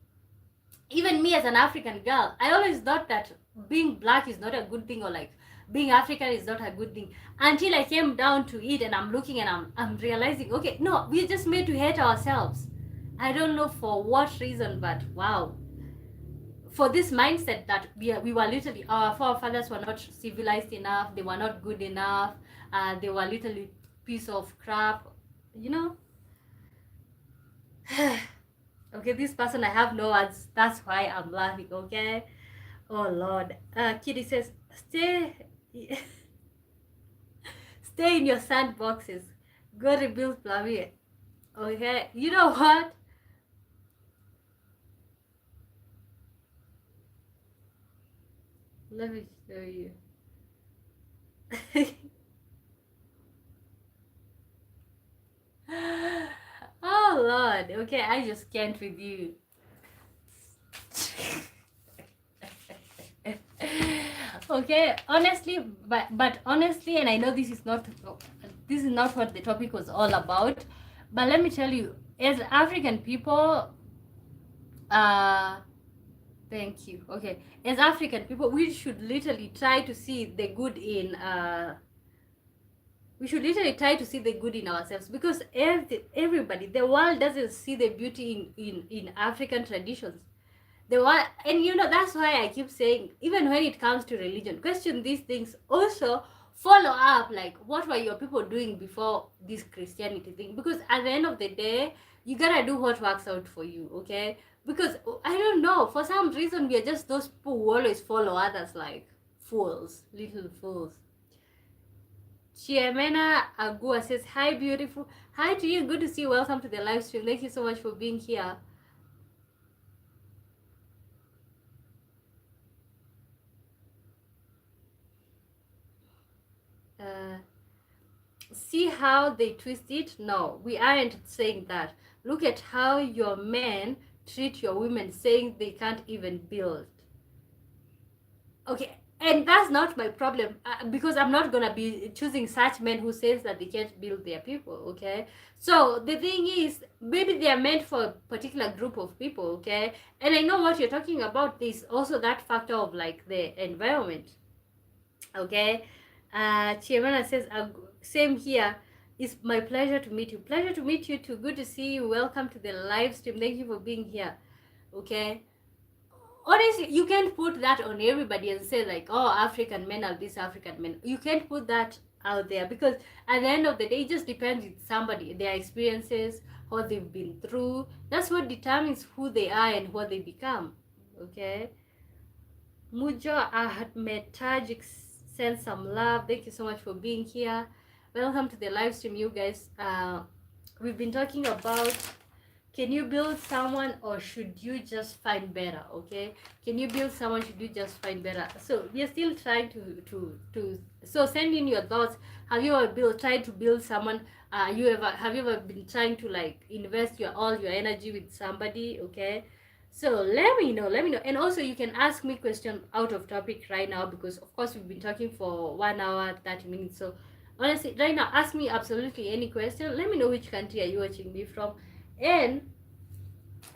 [SPEAKER 1] even me as an African girl, I always thought that being black is not a good thing, or like being African is not a good thing. Until I came down to it and I'm looking and I'm realizing, okay, no, we're just made to hate ourselves. I don't know for what reason, but wow. For this mindset that we were literally, our forefathers were not civilized enough, they were not good enough, they were literally piece of crap, you know. Okay, this person, I have no words, that's why I'm laughing, okay. Oh Lord. Kitty says, stay stay in your sandboxes, go rebuild Flavia. Okay, you know what? Let me show you. Oh Lord. Okay, I just can't with you. Okay, honestly, but honestly, and I know this is not what the topic was all about, but let me tell you, as African people, uh thank you. Okay, as African people, we should literally try to see the good in ourselves, because everybody, the world doesn't see the beauty in African traditions. The one, and you know, that's why I keep saying, even when it comes to religion, question these things. Also follow up, like, what were your people doing before this Christianity thing? Because at the end of the day, you gotta do what works out for you. Okay, because I don't know, for some reason we are just those people who always follow others like fools, little fools. Chiemena Agua says, hi beautiful, hi to you, good to see you, welcome to the live stream, thank you so much for being here. See how they twist it? No, we aren't saying that. Look at how your men treat your women, saying they can't even build. Okay, and that's not my problem, because I'm not gonna be choosing such men who says that they can't build their people. Okay, so the thing is, maybe they are meant for a particular group of people. Okay, and I know what you're talking about. There's also that factor of like the environment. Okay, Chiemana says, same here. It's my pleasure to meet you. Pleasure to meet you too. Good to see you. Welcome to the live stream. Thank you for being here. Okay. Honestly, you can't put that on everybody and say like, oh, African men are this, African men. You can't put that out there, because at the end of the day, it just depends on somebody, their experiences, what they've been through. That's what determines who they are and what they become. Okay. Mujo Ahmed Tajik send some love. Thank you so much for being here. Welcome to the live stream, you guys. We've been talking about, can you build someone or should you just find better? Okay, can you build someone, should you just find better? So we are still trying to so send in your thoughts. Have you ever tried to build someone? Have you ever been trying to like invest all your energy with somebody? Okay, so let me know, and also you can ask me question out of topic right now, because of course we've been talking for 1 hour 30 minutes. So honestly, right now, ask me absolutely any question. Let me know which country are you watching me from, and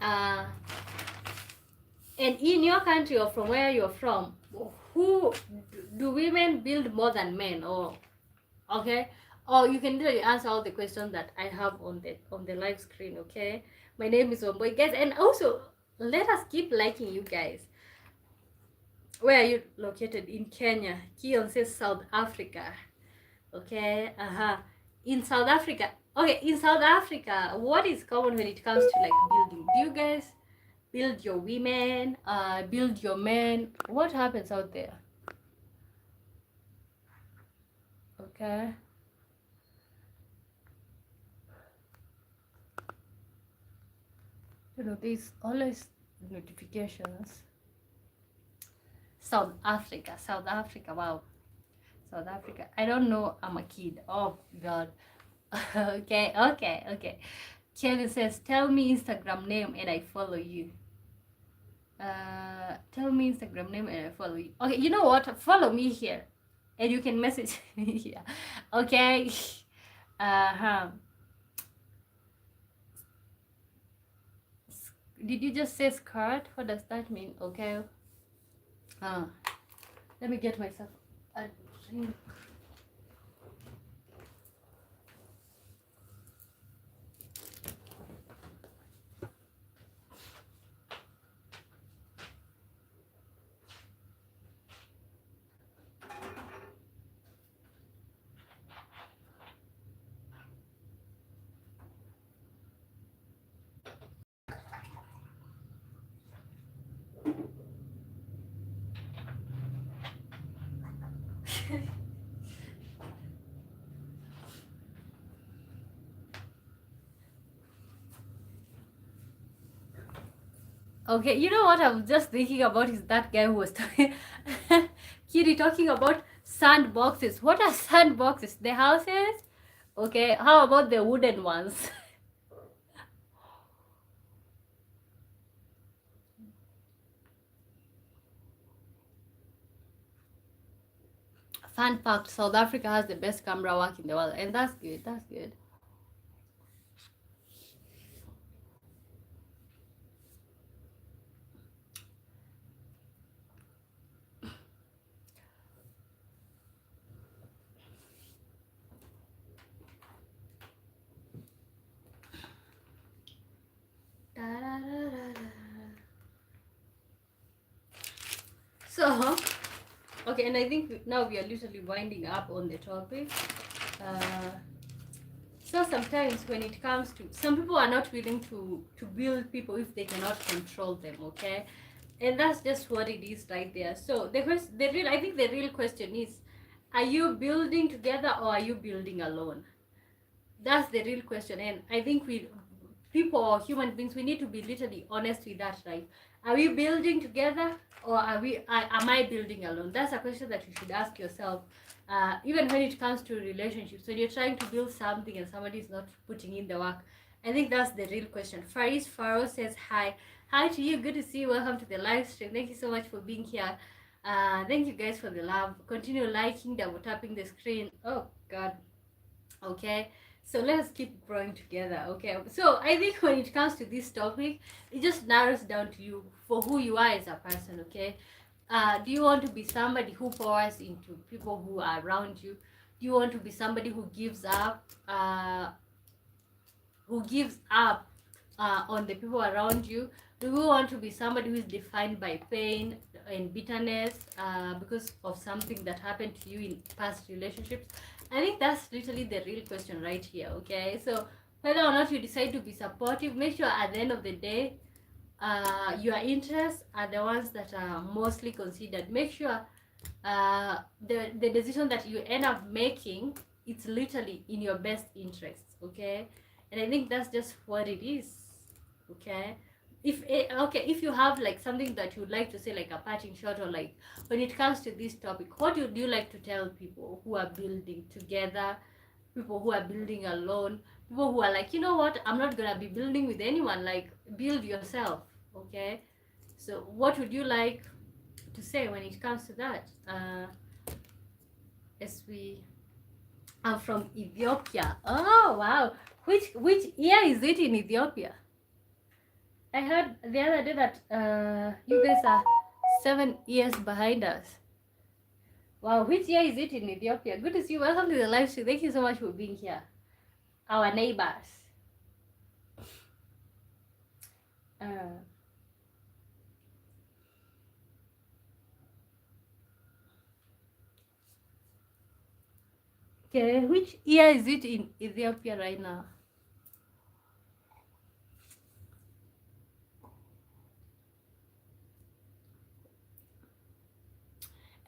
[SPEAKER 1] uh and in your country or from where you're from, who do women build more than men? Or okay, or you can literally answer all the questions that I have on the live screen. Okay, my name is Omboy, guys, and also let us keep liking you guys. Where are you located? In Kenya. Kion says South Africa. Okay, in South Africa. Okay, in South Africa, what is common when it comes to like building? Do you guys build your women, build your men? What happens out there? Okay. You know, there's always notifications. South Africa, South Africa, wow. South Africa. I don't know, I'm a kid. Oh God. Okay. Kelly says, tell me Instagram name and I follow you. Tell me Instagram name and I follow you. Okay, you know what? Follow me here, and you can message me here. Okay. Did you just say skirt? What does that mean? Okay. Let me get myself. drink. Okay, you know what I'm just thinking about is that guy who was talking, Kiri talking about sandboxes. What are sandboxes? The houses? Okay, how about the wooden ones? Fun fact, South Africa has the best camera work in the world, and that's good, that's good. So, okay, and I think now we are literally winding up on the topic. Uh, so sometimes when it comes to, some people are not willing to build people if they cannot control them, okay? And that's just what it is right there. So I think the real question is, are you building together or are you building alone? That's the real question. And I think people or human beings, we need to be literally honest with that, right? Are we building together or am I building alone? That's a question that you should ask yourself. Even when it comes to relationships, when you're trying to build something and somebody is not putting in the work, I think that's the real question. Faris Faro says hi. Hi to you. Good to see you. Welcome to the live stream. Thank you so much for being here. Thank you guys for the love. Continue liking, double tapping the screen. Oh God. Okay. So let's keep growing together. Okay. So I think when it comes to this topic, it just narrows down to you for who you are as a person. Okay. Do you want to be somebody who pours into people who are around you? Do you want to be somebody who gives up? On the people around you? Do you want to be somebody who is defined by pain and bitterness because of something that happened to you in past relationships? I think that's literally the real question right here, okay? So whether or not you decide to be supportive, make sure at the end of the day, your interests are the ones that are mostly considered. Make sure the decision that you end up making, it's literally in your best interests, okay? And I think that's just what it is, okay? If you have like something that you would like to say, like a parting shot, or like when it comes to this topic, what would you like to tell people who are building together, people who are building alone, people who are like, you know what, I'm not gonna be building with anyone, like build yourself, okay? So what would you like to say when it comes to that? As we are from Ethiopia. Oh wow, which year is it in Ethiopia? I heard the other day that you guys are 7 years behind us. Wow, which year is it in Ethiopia? Good to see you. Welcome to the live stream. Thank you so much for being here. Our neighbors. Okay, which year is it in Ethiopia right now?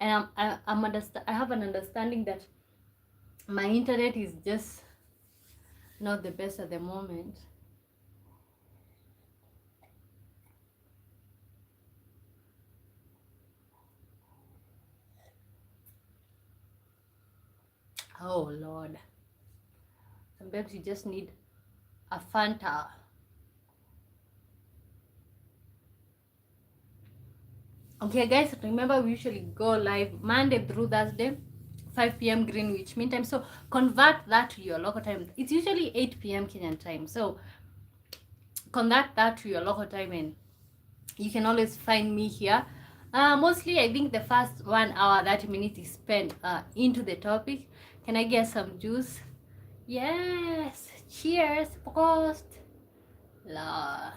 [SPEAKER 1] And I have an understanding that my internet is just not the best at the moment. Oh Lord. Sometimes you just need a Fanta. Okay guys, remember we usually go live Monday through Thursday, 5 p.m. Greenwich Mean Time. So convert that to your local time. It's usually 8 p.m. Kenyan time. So convert that to your local time and you can always find me here Mostly I think the first 1 hour 30 minutes is spent into the topic. Can I get some juice? Yes, cheers, Prost. La.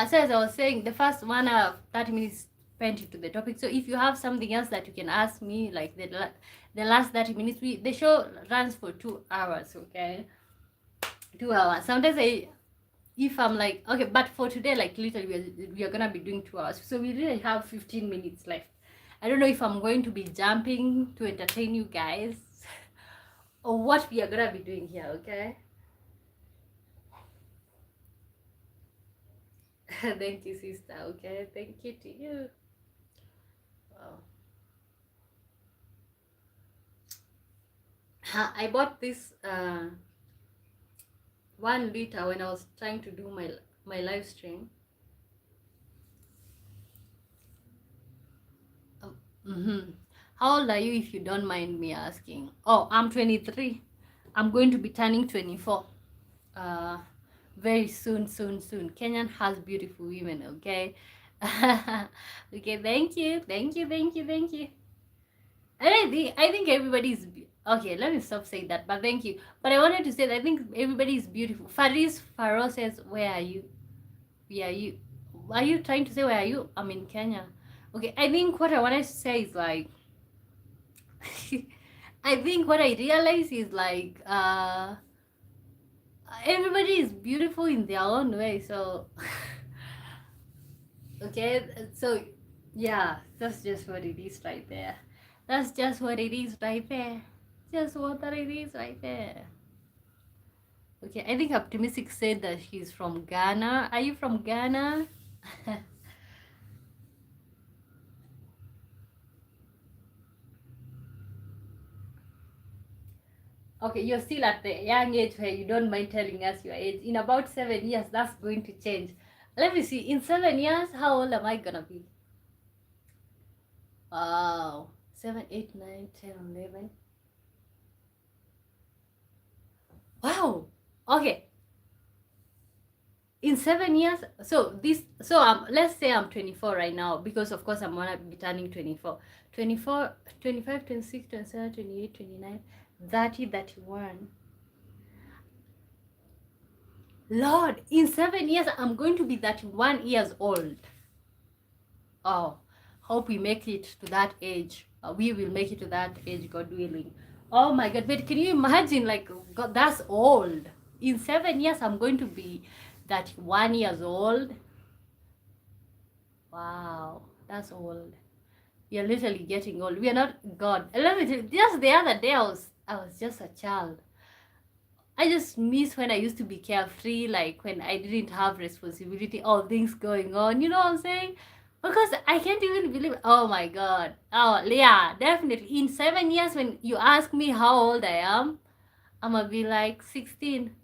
[SPEAKER 1] So as I was saying, the first 1 hour 30 minutes spent into the topic. So if you have something else that you can ask me, like the last 30 minutes, the show runs for 2 hours. Okay, 2 hours. Sometimes if I'm like, okay, but for today, like literally we are gonna be doing 2 hours, so we really have 15 minutes left. I don't know if I'm going to be jumping to entertain you guys or what we are gonna be doing here. Okay. Thank you, sister. Okay, thank you to you. Wow. I bought this 1 liter when I was trying to do my live stream. Mm-hmm. How old are you, if you don't mind me asking? Oh, I'm 23. I'm going to be turning 24. Very soon. Kenyan has beautiful women. Okay. Okay. Thank you. And I think everybody's okay. Let me stop saying that. But thank you. But I wanted to say that I think everybody is beautiful. Faro says, "Where are you? Where are you? Are you trying to say where are you? I'm in Kenya." Okay. I think what I wanted to say is like, I think what I realize is like, everybody is beautiful in their own way. So, okay. So, yeah, that's just what it is right there. That's just what it is right there. Just what that it is right there. Okay, I think Optimistic said that he's from Ghana. Are you from Ghana? Okay, you're still at the young age where you don't mind telling us your age. In about 7 years, that's going to change. Let me see. In 7 years, how old am I gonna be? Wow. 7, 8, 9, 10, 11. Wow. Okay. In 7 years, let's say I'm 24 right now, because of course I'm gonna be turning 24. 24, 25, 26, 27, 28, 29, 30, 31. Lord, in 7 years I'm going to be 31 years old. Oh, hope we make it to that age. We will make it to that age, God willing. Oh my God, but can you imagine, like, God, that's old. In 7 years I'm going to be 31 years old. Wow, that's old. We are literally getting old. We are not God. Let me tell you, just the other day I was just a child. I just miss when I used to be carefree, like when I didn't have responsibility, all things going on. You know what I'm saying? Because I can't even believe. Oh my God. Oh yeah, definitely. In 7 years, when you ask me how old I am, I'm gonna be like 16.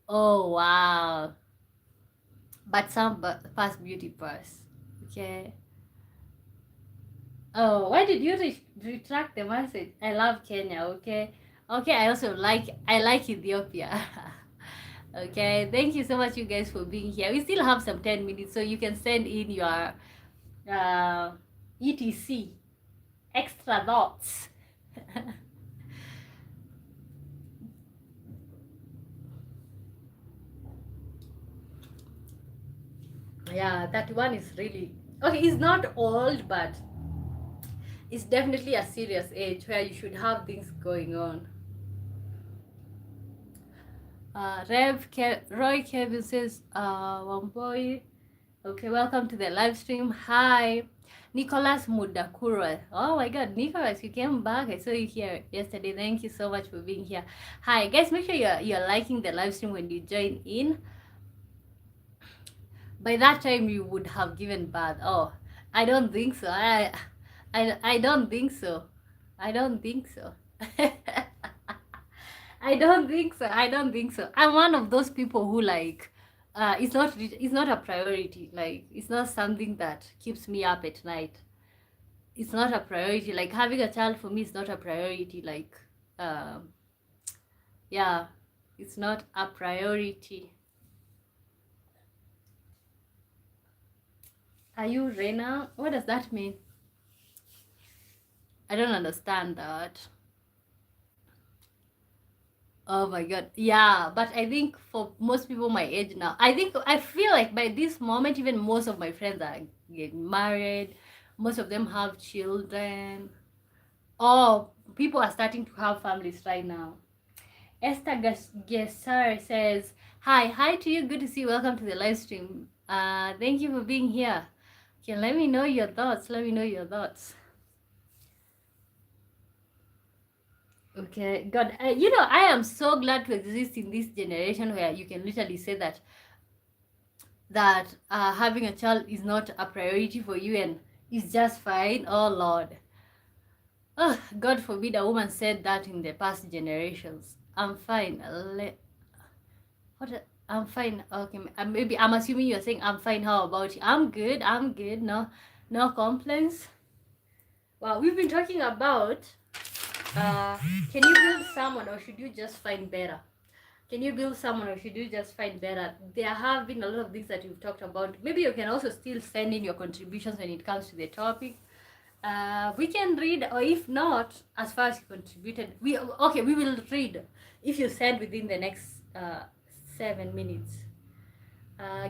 [SPEAKER 1] Oh wow. But some past beauty pass. Okay. Oh, why did you retract the message? I love Kenya. Okay. Okay. I like Ethiopia. Okay. Thank you so much, you guys, for being here. We still have some 10 minutes, so you can send in your uh, etc extra thoughts. Yeah, that one is really okay. It's not old, but it's definitely a serious age where you should have things going on. Roy Kevin says, one boy. Okay, welcome to the live stream. Hi, Nicholas Mudakura. Oh my God, Nicholas, you came back. I saw you here yesterday. Thank you so much for being here. Hi, guys. Make sure you're liking the live stream when you join in. By that time, you would have given birth. Oh, I don't think so. I don't think so. I don't think so. I don't think so. I don't think so. I'm one of those people who like, it's not a priority. Like, it's not something that keeps me up at night. It's not a priority. Like, having a child for me is not a priority. Like, yeah, it's not a priority. Are you Rena? What does that mean? I don't understand that. Oh my god. Yeah, but I think for most people my age now, I feel like by this moment, even most of my friends are getting married. Most of them have children. Oh, people are starting to have families right now. Esther Gesar says, hi to you. Good to see you. Welcome to the live stream. Thank you for being here. Okay, let me know your thoughts. Let me know your thoughts. Okay, God, I am so glad to exist in this generation where you can literally say that having a child is not a priority for you and is just fine. Oh Lord, oh, God forbid a woman said that in the past generations. I'm fine. I'm fine. Okay, maybe I'm assuming you're saying I'm fine. How about you? I'm good. I'm good. No complaints. Well, we've been talking about can you build someone or should you just find better? Can you build someone or should you just find better? There have been a lot of things that we've talked about. Maybe you can also still send in your contributions when it comes to the topic. We can read, or if not, as far as you contributed, we will read if you send within the next 7 minutes.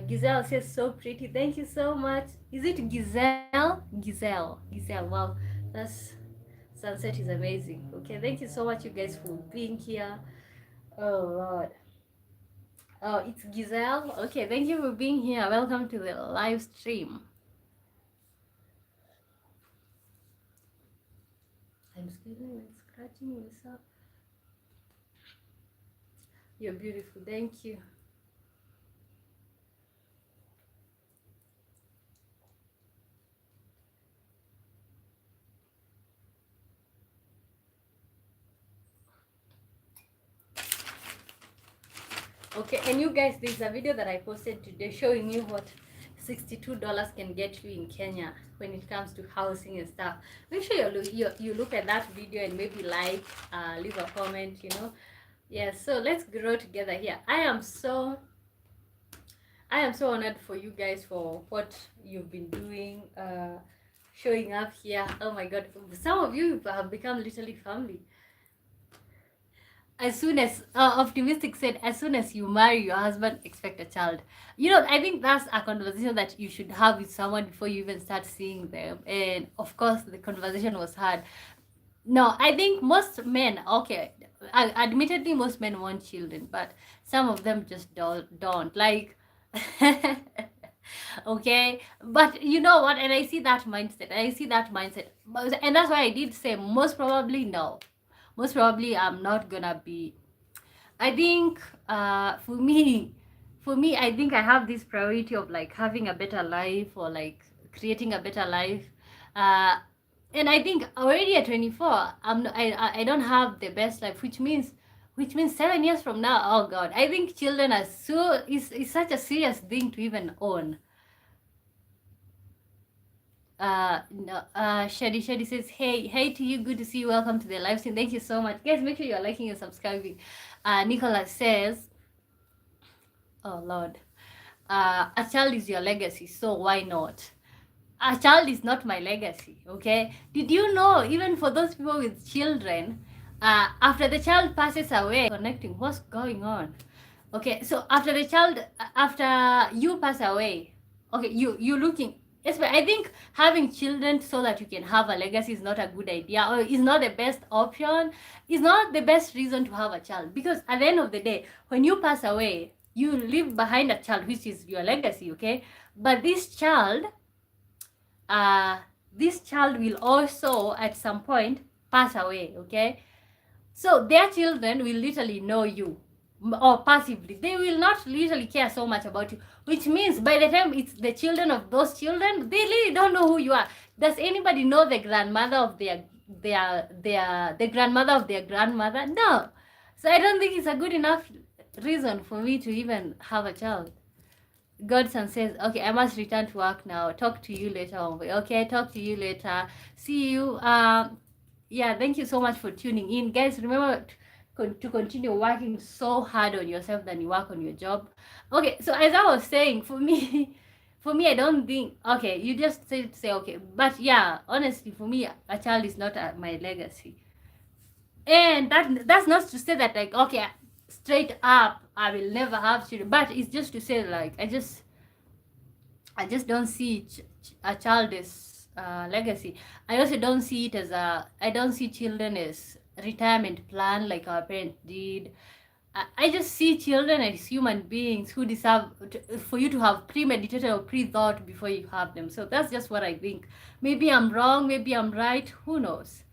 [SPEAKER 1] Giselle says so pretty. Thank you so much. Is it Giselle? Giselle. Wow, that's sunset is amazing. Okay, thank you so much, you guys, for being here. Oh Lord. Oh, it's Giselle. Okay, thank you for being here. Welcome to the live stream. I'm scaling and scratching myself. You're beautiful. Thank you. Okay, and you guys, there's a video that I posted today showing you what $62 can get you in Kenya when it comes to housing and stuff. Make sure you look at that video and maybe like, leave a comment, Yeah, so let's grow together here. I am so honored for you guys for what you've been doing, showing up here. Oh my god, some of you have become literally family. As soon as optimistic said, as soon as you marry your husband, expect a child. I think that's a conversation that you should have with someone before you even start seeing them. And of course the conversation was hard. No, I think most men, okay, admittedly most men want children, but some of them just don't like. Okay, but you know what, and I see that mindset, and that's why I did say most probably no, most probably I'm not gonna be. I think for me I think I have this priority of like having a better life or like creating a better life. uh and I think already at 24 I don't have the best life, which means 7 years from now, oh god, I think children are is such a serious thing to even own. No, Shady says, hey to you, good to see you, welcome to the live stream. Thank you so much, guys. Make sure you're liking and subscribing. Nicholas says, oh Lord, a child is your legacy, so why not? A child is not my legacy, okay? Did you know, even for those people with children, after the child passes away, connecting, what's going on? Okay, so after you pass away, okay, you looking. I think having children so that you can have a legacy is not a good idea, or is not the best option. Is not the best reason to have a child, because at the end of the day, when you pass away, you leave behind a child, which is your legacy, okay? But this child will also at some point pass away, okay? So their children will literally know you, or passively. They will not literally care so much about you, which means by the time it's the children of those children, they really don't know who you are. Does anybody know the grandmother of the grandmother of their grandmother? No. So I don't think it's a good enough reason for me to even have a child. Godson says, okay, I must return to work now. Talk to you later. Okay, talk to you later. See you. Yeah, thank you so much for tuning in, guys. Remember to continue working so hard on yourself than you work on your job. Okay, so as I was saying, for me For me, I don't think, okay, you just say okay, but yeah, honestly, for me, a child is not my legacy. And that's not to say that, like, okay, straight up I will never have children, but it's just to say, like, I just don't see a child as legacy. I also don't see it as I don't see children as retirement plan like our parents did. I just see children as human beings who deserve for you to have premeditated or pre-thought before you have them. So that's just what I think. Maybe I'm wrong, maybe I'm right, who knows.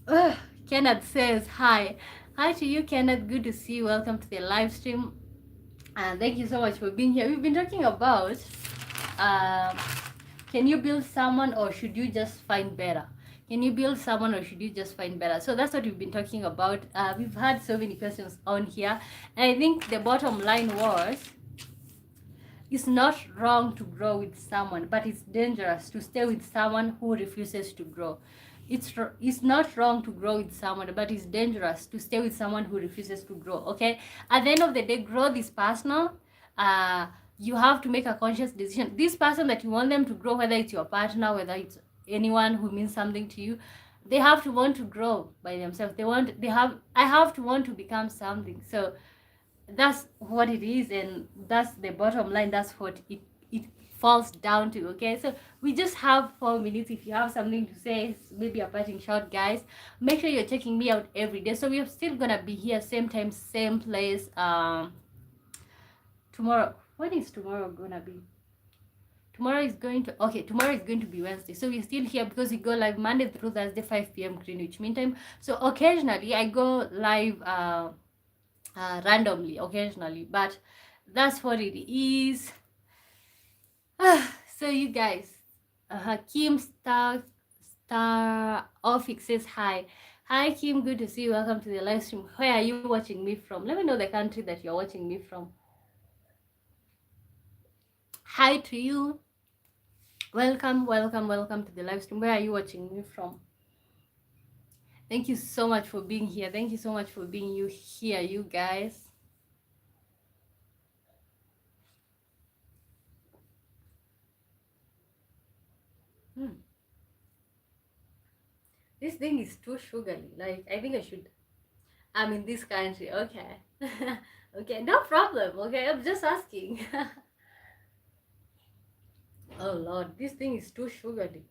[SPEAKER 1] Ugh, Kenneth says hi. Hi to you, Kenneth. Good to see you. Welcome to the live stream. And thank you so much for being here. We've been talking about uh, can you build someone or should you just find better? Can you build someone or should you just find better? So that's what we've been talking about. We've had so many questions on here. And I think the bottom line was, it's not wrong to grow with someone, but it's dangerous to stay with someone who refuses to grow. It's not wrong to grow with someone, but it's dangerous to stay with someone who refuses to grow. Okay, at the end of the day, growth is personal. You have to make a conscious decision. This person that you want them to grow, whether it's your partner, whether it's anyone who means something to you, they have to want to grow by themselves. I have to want to become something. So that's what it is, and that's the bottom line. That's what it falls down to. Okay, so we just have 4 minutes. If you have something to say, maybe a parting shot, guys, make sure you're checking me out every day. So we're still gonna be here same time, same place. Tomorrow, when is tomorrow gonna be? Tomorrow is going to be Wednesday. So we're still here because we go live Monday through Thursday, 5 p.m. Greenwich Mean Time. So occasionally I go live randomly, occasionally, but that's what it is. So you guys, Kim Star Office says hi. Hi Kim, good to see you. Welcome to the live stream. Where are you watching me from? Let me know the country that you're watching me from. Hi to you. Welcome to the live stream. Where are you watching me from? Thank you so much for being here. Thank you so much for being here, you guys. This thing is too sugary. Like, I think I'm in this country. Okay. Okay, no problem. Okay, I'm just asking. Oh Lord, this thing is too sugary.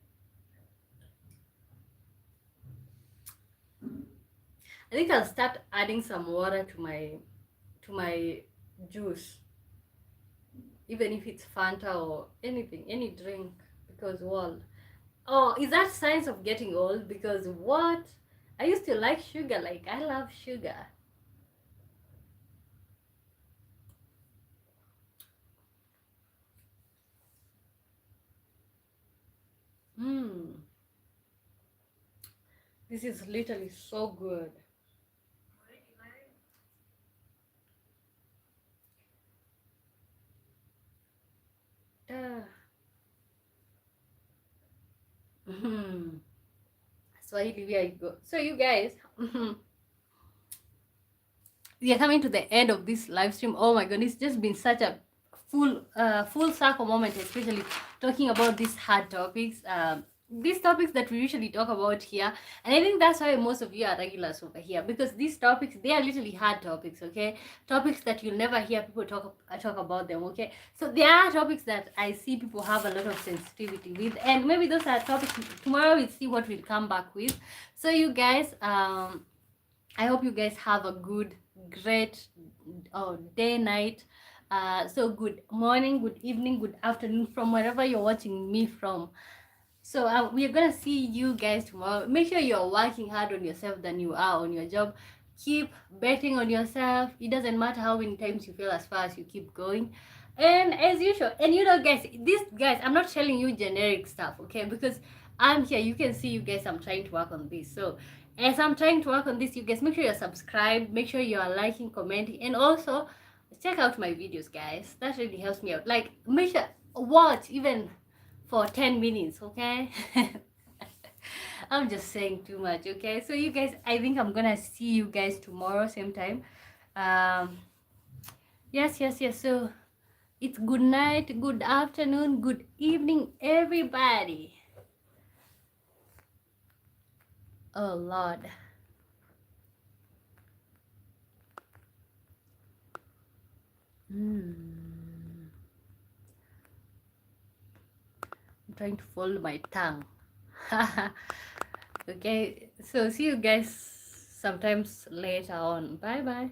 [SPEAKER 1] I think I'll start adding some water to my juice, even if it's Fanta or anything, any drink, because oh, is that signs of getting old? Because what? I used to like sugar, like I love sugar. This is literally so good. Swahili, where you go. So you guys, we are coming to the end of this live stream. Oh my god, it's just been such a full circle moment, especially talking about these hard topics. These topics that we usually talk about here, and I think that's why most of you are regulars over here, because these topics, they are literally hard topics. Okay, topics that you'll never hear people talk about them. Okay, so there are topics that I see people have a lot of sensitivity with, and maybe those are topics tomorrow we'll see what we'll come back with. So you guys, I hope you guys have a great day, night. So good morning, good evening, good afternoon from wherever you're watching me from. So we're gonna see you guys tomorrow. Make sure you're working hard on yourself than you are on your job. Keep betting on yourself. It doesn't matter how many times you fail, as far as you keep going. And as usual, and you know guys, I'm not telling you generic stuff, okay? Because I'm here, you can see you guys, I'm trying to work on this. So as I'm trying to work on this, you guys, make sure you're subscribed, make sure you are liking, commenting, and also check out my videos, guys. That really helps me out. Like, make sure watch even for 10 minutes, okay? I'm just saying too much, okay? So you guys, I think I'm gonna see you guys tomorrow, same time. Yes. So It's good night, good afternoon, good evening, everybody. Oh Lord. I'm trying to fold my tongue. Okay, so see you guys sometimes later on. Bye bye.